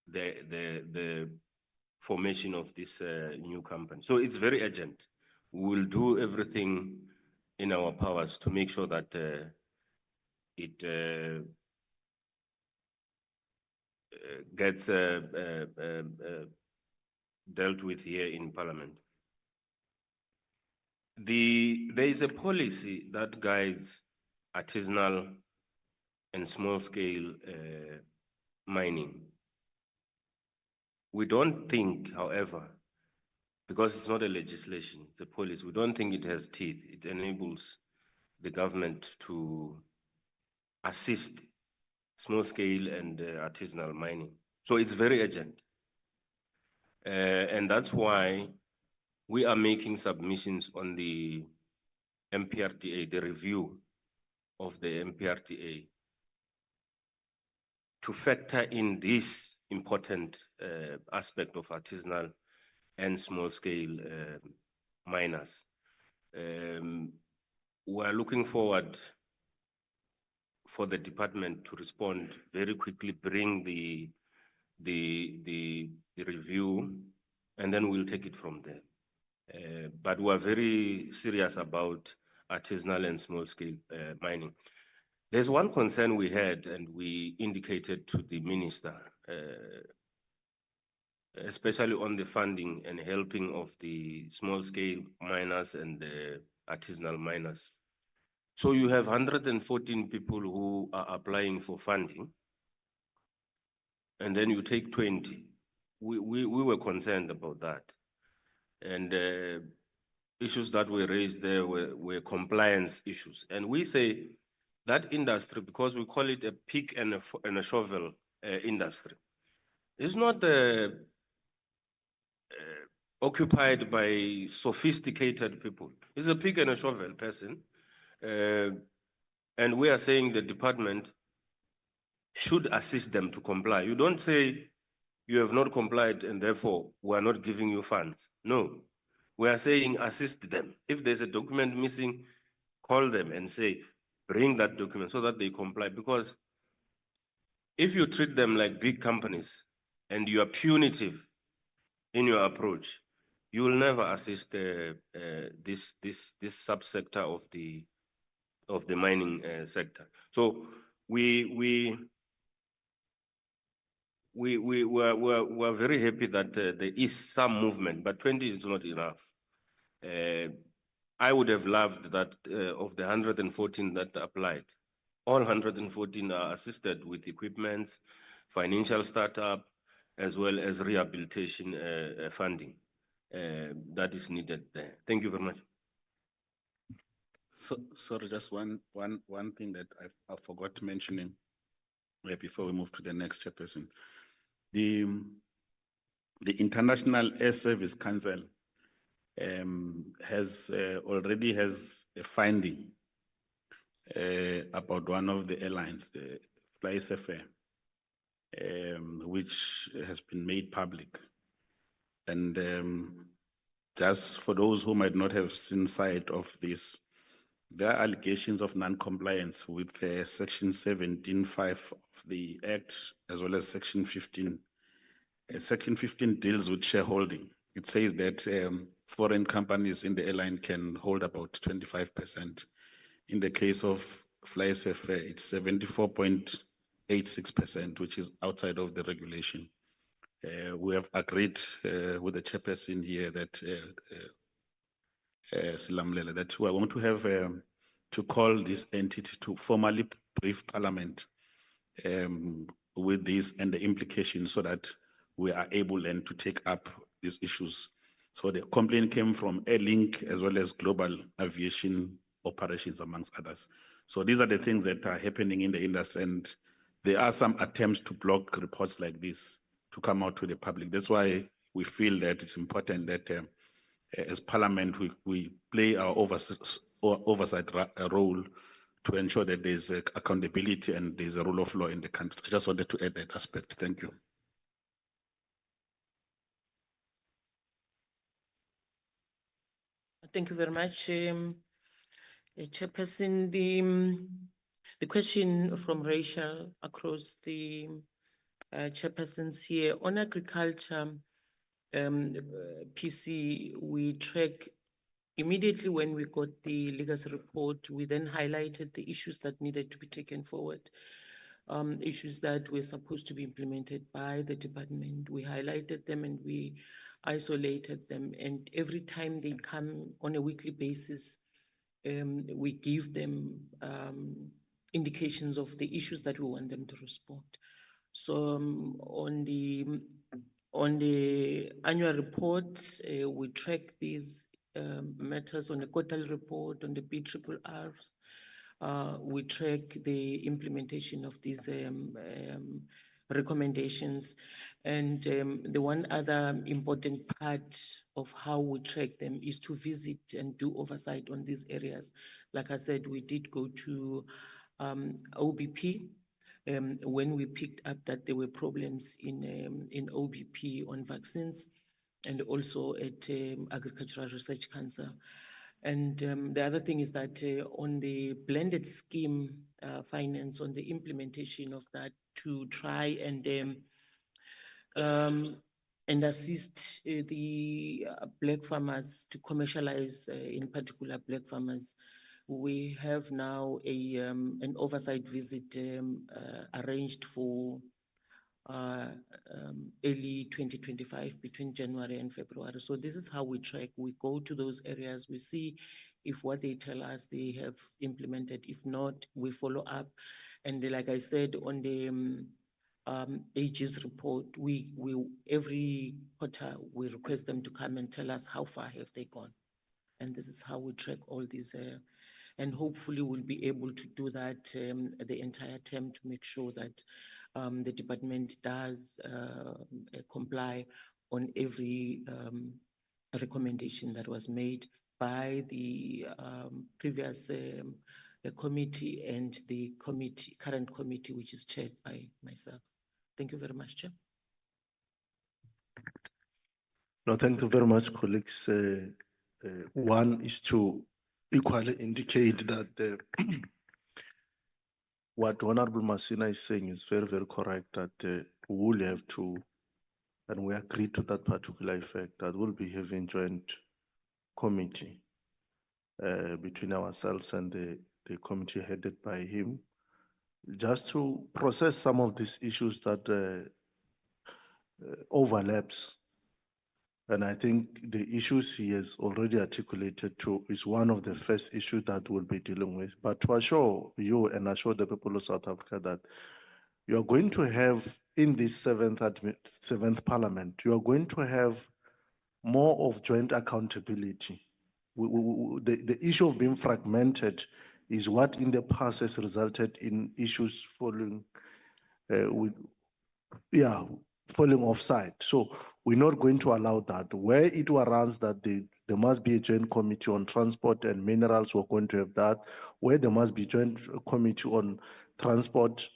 the formation of this new company. So it's very urgent. We'll do everything in our powers to make sure that it gets dealt with here in Parliament. There is a policy that guides artisanal and small-scale mining. We don't think, however, because it's not a legislation, it's a policy, we don't think it has teeth. It enables the government to assist small-scale and artisanal mining. So it's very urgent. And that's why we are making submissions on the MPRDA, the review of the MPRDA, to factor in this important aspect of artisanal and small-scale miners. We're looking forward for the department to respond very quickly, bring the review, and then we'll take it from there. But we're very serious about artisanal and small-scale mining. There's one concern we had, and we indicated to the minister, especially on the funding and helping of the small-scale miners and the artisanal miners. So you have 114 people who are applying for funding, and then you take 20. We were concerned about that. And issues that were raised there were compliance issues. And we say that industry, because we call it a pick and a shovel industry, is not occupied by sophisticated people. It's a pick and a shovel person. And we are saying the department should assist them to comply. You don't say you have not complied and therefore we are not giving you funds. No, we are saying assist them. If there's a document missing, call them and say, bring that document so that they comply. Because if you treat them like big companies and you are punitive in your approach, you will never assist this subsector of the mining sector. So we're very happy that there is some movement, but 20 is not enough. I would have loved that of the 114 that applied, all 114 are assisted with equipment, financial startup, as well as rehabilitation funding that is needed there. Thank you very much. So, sorry, just one thing that I forgot to mention before we move to the next chairperson. The International Air Service Council already has a finding about one of the airlines, the FlySafair, which has been made public. And just for those who might not have seen sight of this, there are allegations of non-compliance with Section 17(5) of the Act, as well as Section 15. Section 15 deals with shareholding. It says that foreign companies in the airline can hold about 25%. In the case of FlySafe, it's 74.86%, which is outside of the regulation. We have agreed with the chairperson here that Silamlela, that we are going to have to call this entity to formally brief Parliament with this and the implications, so that we are able then to take up these issues. So the complaint came from Airlink as well as Global Aviation Operations, amongst others. So these are the things that are happening in the industry, and there are some attempts to block reports like this to come out to the public. That's why we feel that it's important that as Parliament, we play our oversight role to ensure that there's accountability and there's a rule of law in the country. I just wanted to add that aspect. Thank you. Thank you very much, Chairperson. The question from Rachel across the chairpersons here on agriculture, PC, we track immediately when we got the legacy report. We then highlighted the issues that needed to be taken forward, issues that were supposed to be implemented by the department. We highlighted them and we isolated them, and every time they come on a weekly basis, we give them indications of the issues that we want them to respond. So on the annual report, we track these matters. On the quarterly report, on the BRRRs, we track the implementation of these recommendations. And the one other important part of how we track them is to visit and do oversight on these areas. Like I said, we did go to OBP when we picked up that there were problems in OBP on vaccines, and also at Agricultural Research Council. And the other thing is that on the blended scheme finance, on the implementation of that, to try and assist the black farmers to commercialize, in particular black farmers, we have now an oversight visit arranged for early 2025, between January and February. So this is how we track. We go to those areas, we see if what they tell us they have implemented. If not, we follow up. And like I said, on the AG's report, we every quarter we request them to come and tell us how far have they gone. And this is how we track all these, and hopefully we'll be able to do that the entire term, to make sure that the department does comply on every recommendation that was made by the previous committee and the current committee, which is chaired by myself. Thank you very much, Chair. No, thank you very much, colleagues. One is to equally indicate that what Honorable Masina is saying is very, very correct, that we will have to, and we agree to that particular effect, that we'll be having joint committee between ourselves and the committee headed by him, just to process some of these issues that overlaps. And I think the issues he has already articulated to is one of the first issues that we'll be dealing with. But to assure you and assure the people of South Africa that you are going to have in this seventh parliament, you are going to have more of joint accountability. The issue of being fragmented is what in the past has resulted in issues falling falling offside. So we're not going to allow that. Where it warrants that there must be a joint committee on transport and minerals, we're going to have that. Where there must be joint committee on transport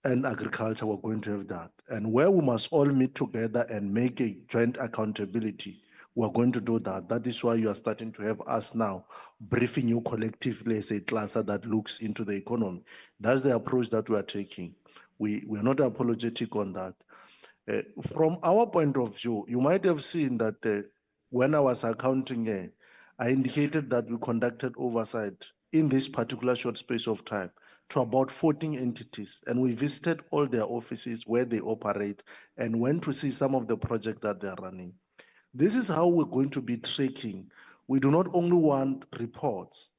and agriculture, we're going to have that. And where we must all meet together and make a joint accountability, we're going to do that. That is why you are starting to have us now briefing you collectively as a cluster that looks into the economy. That's the approach that we are taking. We're not apologetic on that. From our point of view, you might have seen that when I was accounting, I indicated that we conducted oversight in this particular short space of time to about 14 entities, and we visited all their offices where they operate and went to see some of the projects that they're running. This is how we're going to be tracking. We do not only want reports,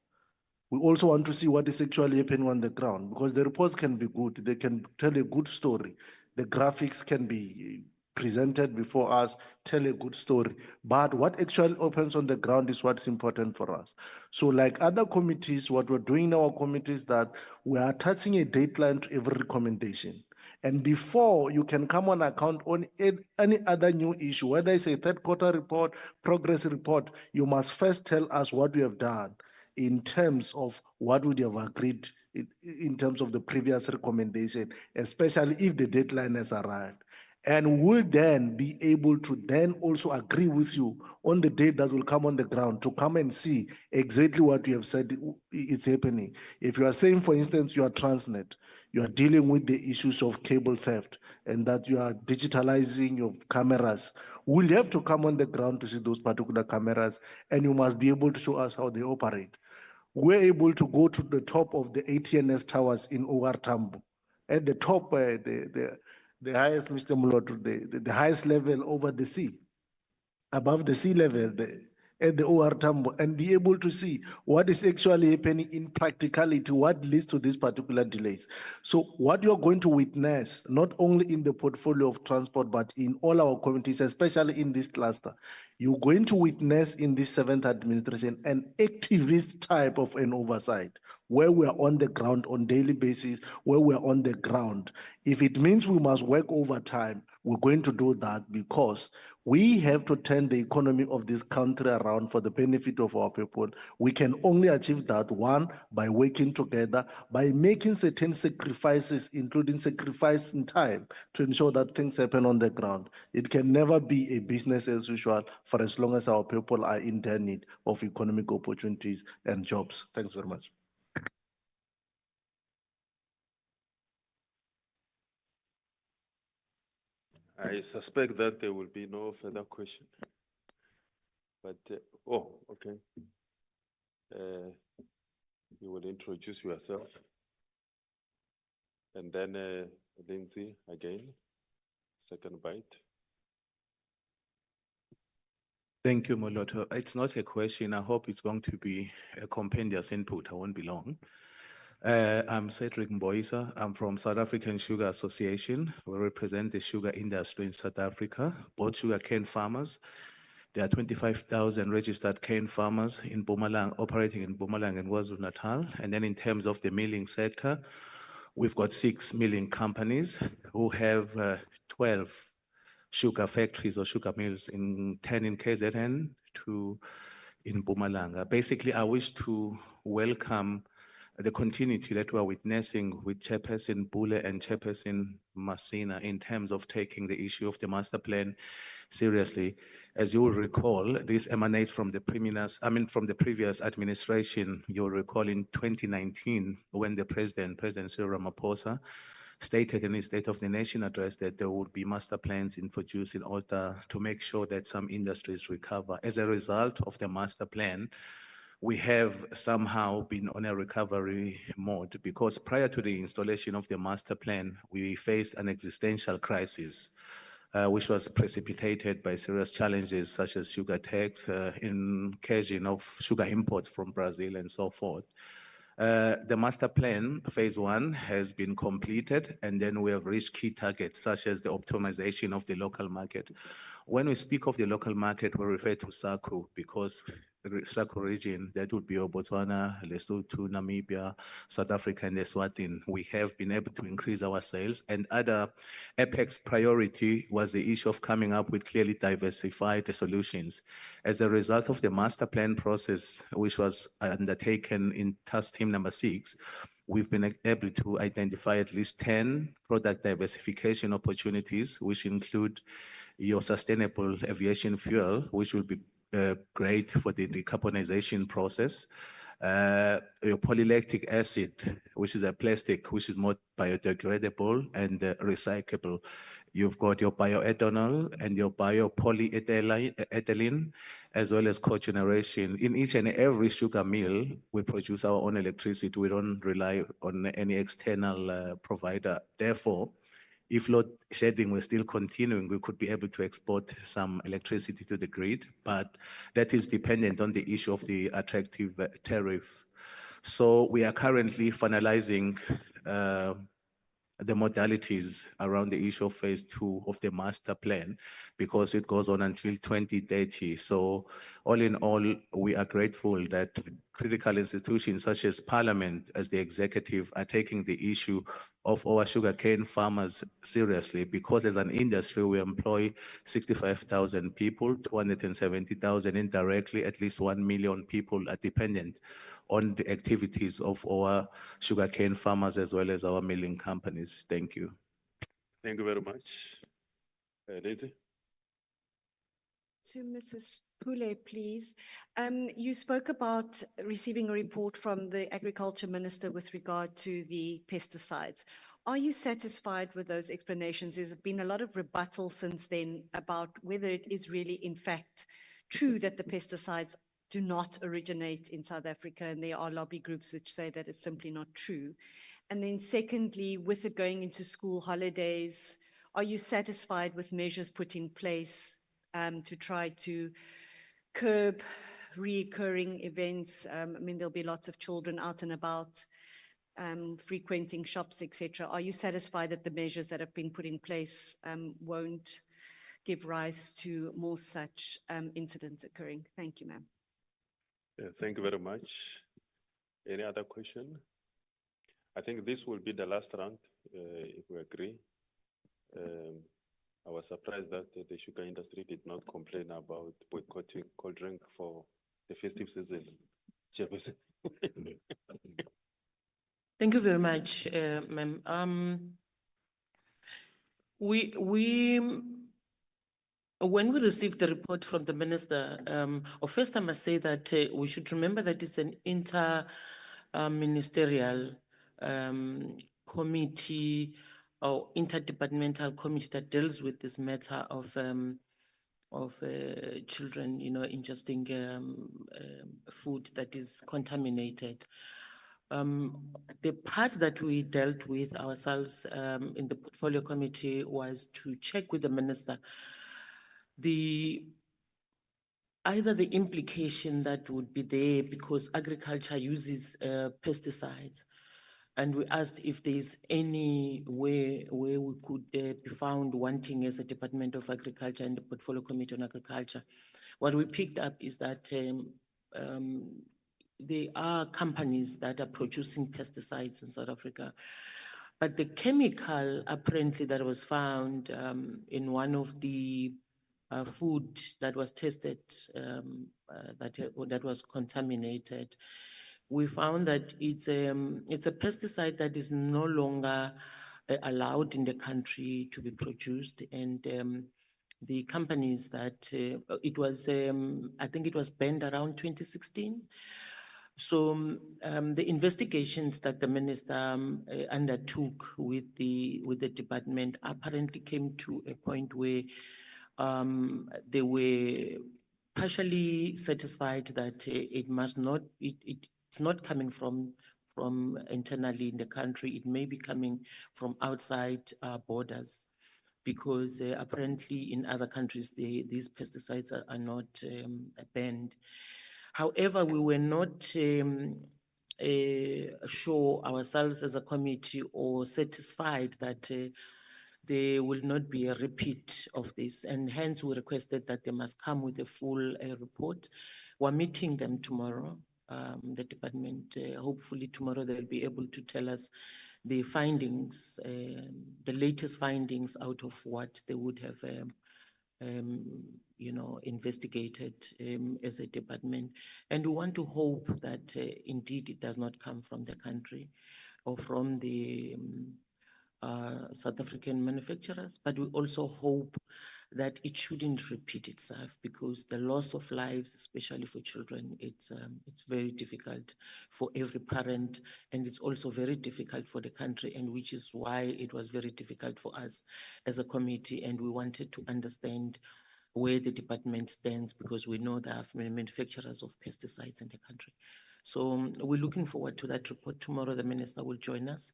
we also want to see what is actually happening on the ground, because the reports can be good. They can tell a good story. The graphics can be presented before us, tell a good story. But what actually happens on the ground is what's important for us. So like other committees, what we're doing in our committee is that we are attaching a deadline to every recommendation. And before you can come on account on any other new issue, whether it's a third quarter report, progress report, you must first tell us what we have done in terms of what would you have agreed in terms of the previous recommendation, especially if the deadline has arrived. And we'll then be able to then also agree with you on the date that will come on the ground to come and see exactly what you have said is happening. If you are saying, for instance, you are Transnet, you are dealing with the issues of cable theft and that you are digitalizing your cameras, we'll have to come on the ground to see those particular cameras, and you must be able to show us how they operate. We're able to go to the top of the ATNS towers in OR Tambo. At the top, the highest, Mr. Muloto, the highest level over the sea, above the sea level, at the OR Tambo, and be able to see what is actually happening in practicality, what leads to these particular delays. So what you're going to witness, not only in the portfolio of transport, but in all our communities, especially in this cluster, you're going to witness in this seventh administration an activist type of an oversight, where we are on the ground on daily basis, where we are on the ground. If it means we must work overtime, we're going to do that, because we have to turn the economy of this country around for the benefit of our people. We can only achieve that, one, by working together, by making certain sacrifices, including sacrificing time to ensure that things happen on the ground. It can never be a business as usual for as long as our people are in their need of economic opportunities and jobs. Thanks very much. I suspect that there will be no further question. But, oh, okay. You will introduce yourself. And then Lindsay again, second bite. Thank you, Moloto. It's not a question. I hope it's going to be a compendious input. I won't be long. I'm Cedric Mboisa. I'm from South African Sugar Association. We represent the sugar industry in South Africa, both sugar cane farmers. There are 25,000 registered cane farmers in Mpumalanga, operating in Mpumalanga and KwaZulu-Natal. And then in terms of the milling sector, we've got 6 milling companies who have 12 sugar factories or sugar mills, 10 in KZN, 2 in Mpumalanga. Basically, I wish to welcome the continuity that we're witnessing with Chairperson Bule and Chairperson Masina in terms of taking the issue of the master plan seriously. As you will recall, this emanates from the previous administration. You'll recall in 2019, when the President Cyril Ramaphosa, stated in his State of the Nation address that there would be master plans introduced in order to make sure that some industries recover. As a result of the master plan, we have somehow been on a recovery mode, because prior to the installation of the master plan, we faced an existential crisis, which was precipitated by serious challenges such as sugar tax, incursion of sugar imports from Brazil and so forth. The master plan, phase 1, has been completed, and then we have reached key targets such as the optimization of the local market. When we speak of the local market, we refer to SACU, because the SACU region, that would be Botswana, Lesotho, Namibia, South Africa, and Eswatini. We have been able to increase our sales, and other apex priority was the issue of coming up with clearly diversified solutions. As a result of the master plan process, which was undertaken in task team number 6, we've been able to identify at least 10 product diversification opportunities, which include your sustainable aviation fuel, which will be great for the decarbonization process. Your polylactic acid, which is a plastic, which is more biodegradable and recyclable. You've got your bioethanol and your biopolyethylene, as well as cogeneration. In each and every sugar mill, we produce our own electricity. We don't rely on any external provider. Therefore, if load shedding was still continuing, we could be able to export some electricity to the grid, but that is dependent on the issue of the attractive tariff. So we are currently finalizing the modalities around the issue of phase 2 of the master plan, because it goes on until 2030. So all in all, we are grateful that critical institutions such as Parliament, as the executive, are taking the issue of our sugarcane farmers seriously, because as an industry, we employ 65,000 people, 270,000 indirectly, at least 1 million people are dependent on the activities of our sugarcane farmers as well as our milling companies. Thank you. Thank you very much. Daisy? To Mrs. Pule, please. You spoke about receiving a report from the Agriculture Minister with regard to the pesticides. Are you satisfied with those explanations? There's been a lot of rebuttal since then about whether it is really, in fact, true that the pesticides do not originate in South Africa, and there are lobby groups which say that it's simply not true. And then secondly, with the going into school holidays, are you satisfied with measures put in place to try to curb reoccurring events? I mean, there'll be lots of children out and about, frequenting shops, etc. Are you satisfied that the measures that have been put in place won't give rise to more such incidents occurring? Thank you, ma'am. Yeah, thank you very much. Any other question? I think this will be the last round, if we agree. I was surprised that the sugar industry did not complain about boycotting cold drink for the festive season. Chairperson. Thank you very much, ma'am. When we received the report from the minister, first I must say that we should remember that it's an inter-ministerial committee or interdepartmental committee that deals with this matter of children, ingesting food that is contaminated. The part that we dealt with ourselves in the portfolio committee was to check with the minister either the implication that would be there because agriculture uses pesticides, and we asked if there's any way where we could be found wanting as a Department of Agriculture and the Portfolio Committee on Agriculture. What we picked up is that there are companies that are producing pesticides in South Africa, but the chemical apparently that was found in one of the food that was tested that was contaminated, we found that it's a pesticide that is no longer allowed in the country to be produced, and the companies that it was, I think it was banned around 2016. So the investigations that the minister undertook with the department apparently came to a point where they were partially satisfied that it must not, it's not coming from internally in the country. It may be coming from outside our borders, because apparently in other countries, these pesticides are not banned. However, we were not sure ourselves as a committee or satisfied that there will not be a repeat of this, and hence we requested that they must come with a full report. We're meeting them tomorrow, the department. Hopefully tomorrow they'll be able to tell us the findings, the latest findings out of what they would have investigated as a department. And we want to hope that indeed it does not come from the country or from the South African manufacturers, but we also hope that it shouldn't repeat itself because the loss of lives, especially for children, it's very difficult for every parent, and it's also very difficult for the country, and which is why it was very difficult for us as a committee, and we wanted to understand where the department stands because we know there are many manufacturers of pesticides in the country. So we're looking forward to that report. Tomorrow, the minister will join us.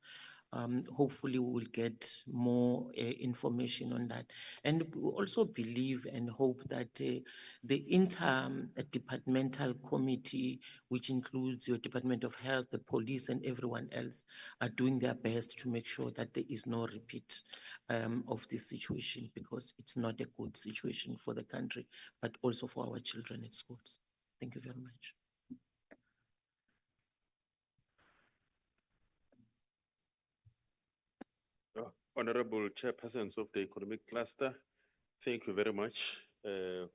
Hopefully we will get more information on that. And we also believe and hope that the interdepartmental committee, which includes your Department of Health, the police, and everyone else, are doing their best to make sure that there is no repeat of this situation, because it's not a good situation for the country, but also for our children at schools. Thank you very much. Honorable Chairpersons of the Economic Cluster, thank you very much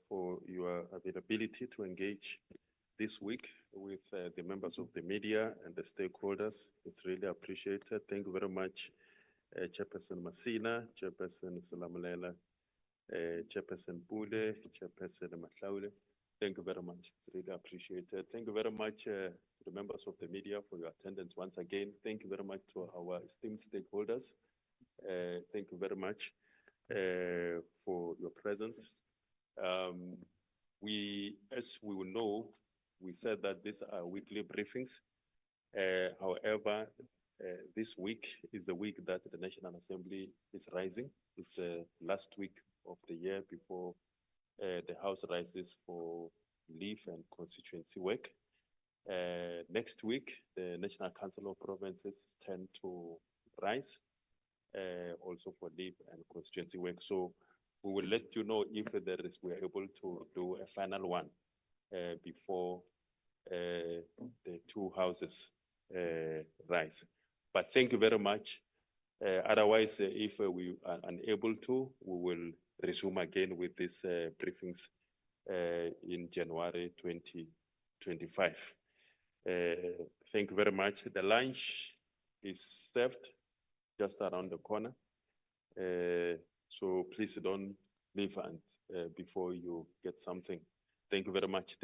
for your availability to engage this week with the members of the media and the stakeholders. It's really appreciated. Thank you very much, Chairperson Masina, Chairperson Salamulela, Chairperson Pule, Chairperson Mahlaule. Thank you very much. It's really appreciated. Thank you very much to the members of the media for your attendance once again. Thank you very much to our esteemed stakeholders. Thank you very much for your presence. As we will know, we said that these are weekly briefings. However, this week is the week that the National Assembly is rising. It's the last week of the year before the House rises for leave and constituency work. Next week, the National Council of Provinces tend to rise also for leave and constituency work. So we will let you know if we are able to do a final one before the two houses rise. But thank you very much. Otherwise, if we are unable to, we will resume again with these briefings in January 2025. Thank you very much. The lunch is served just around the corner. So please don't leave before you get something. Thank you very much.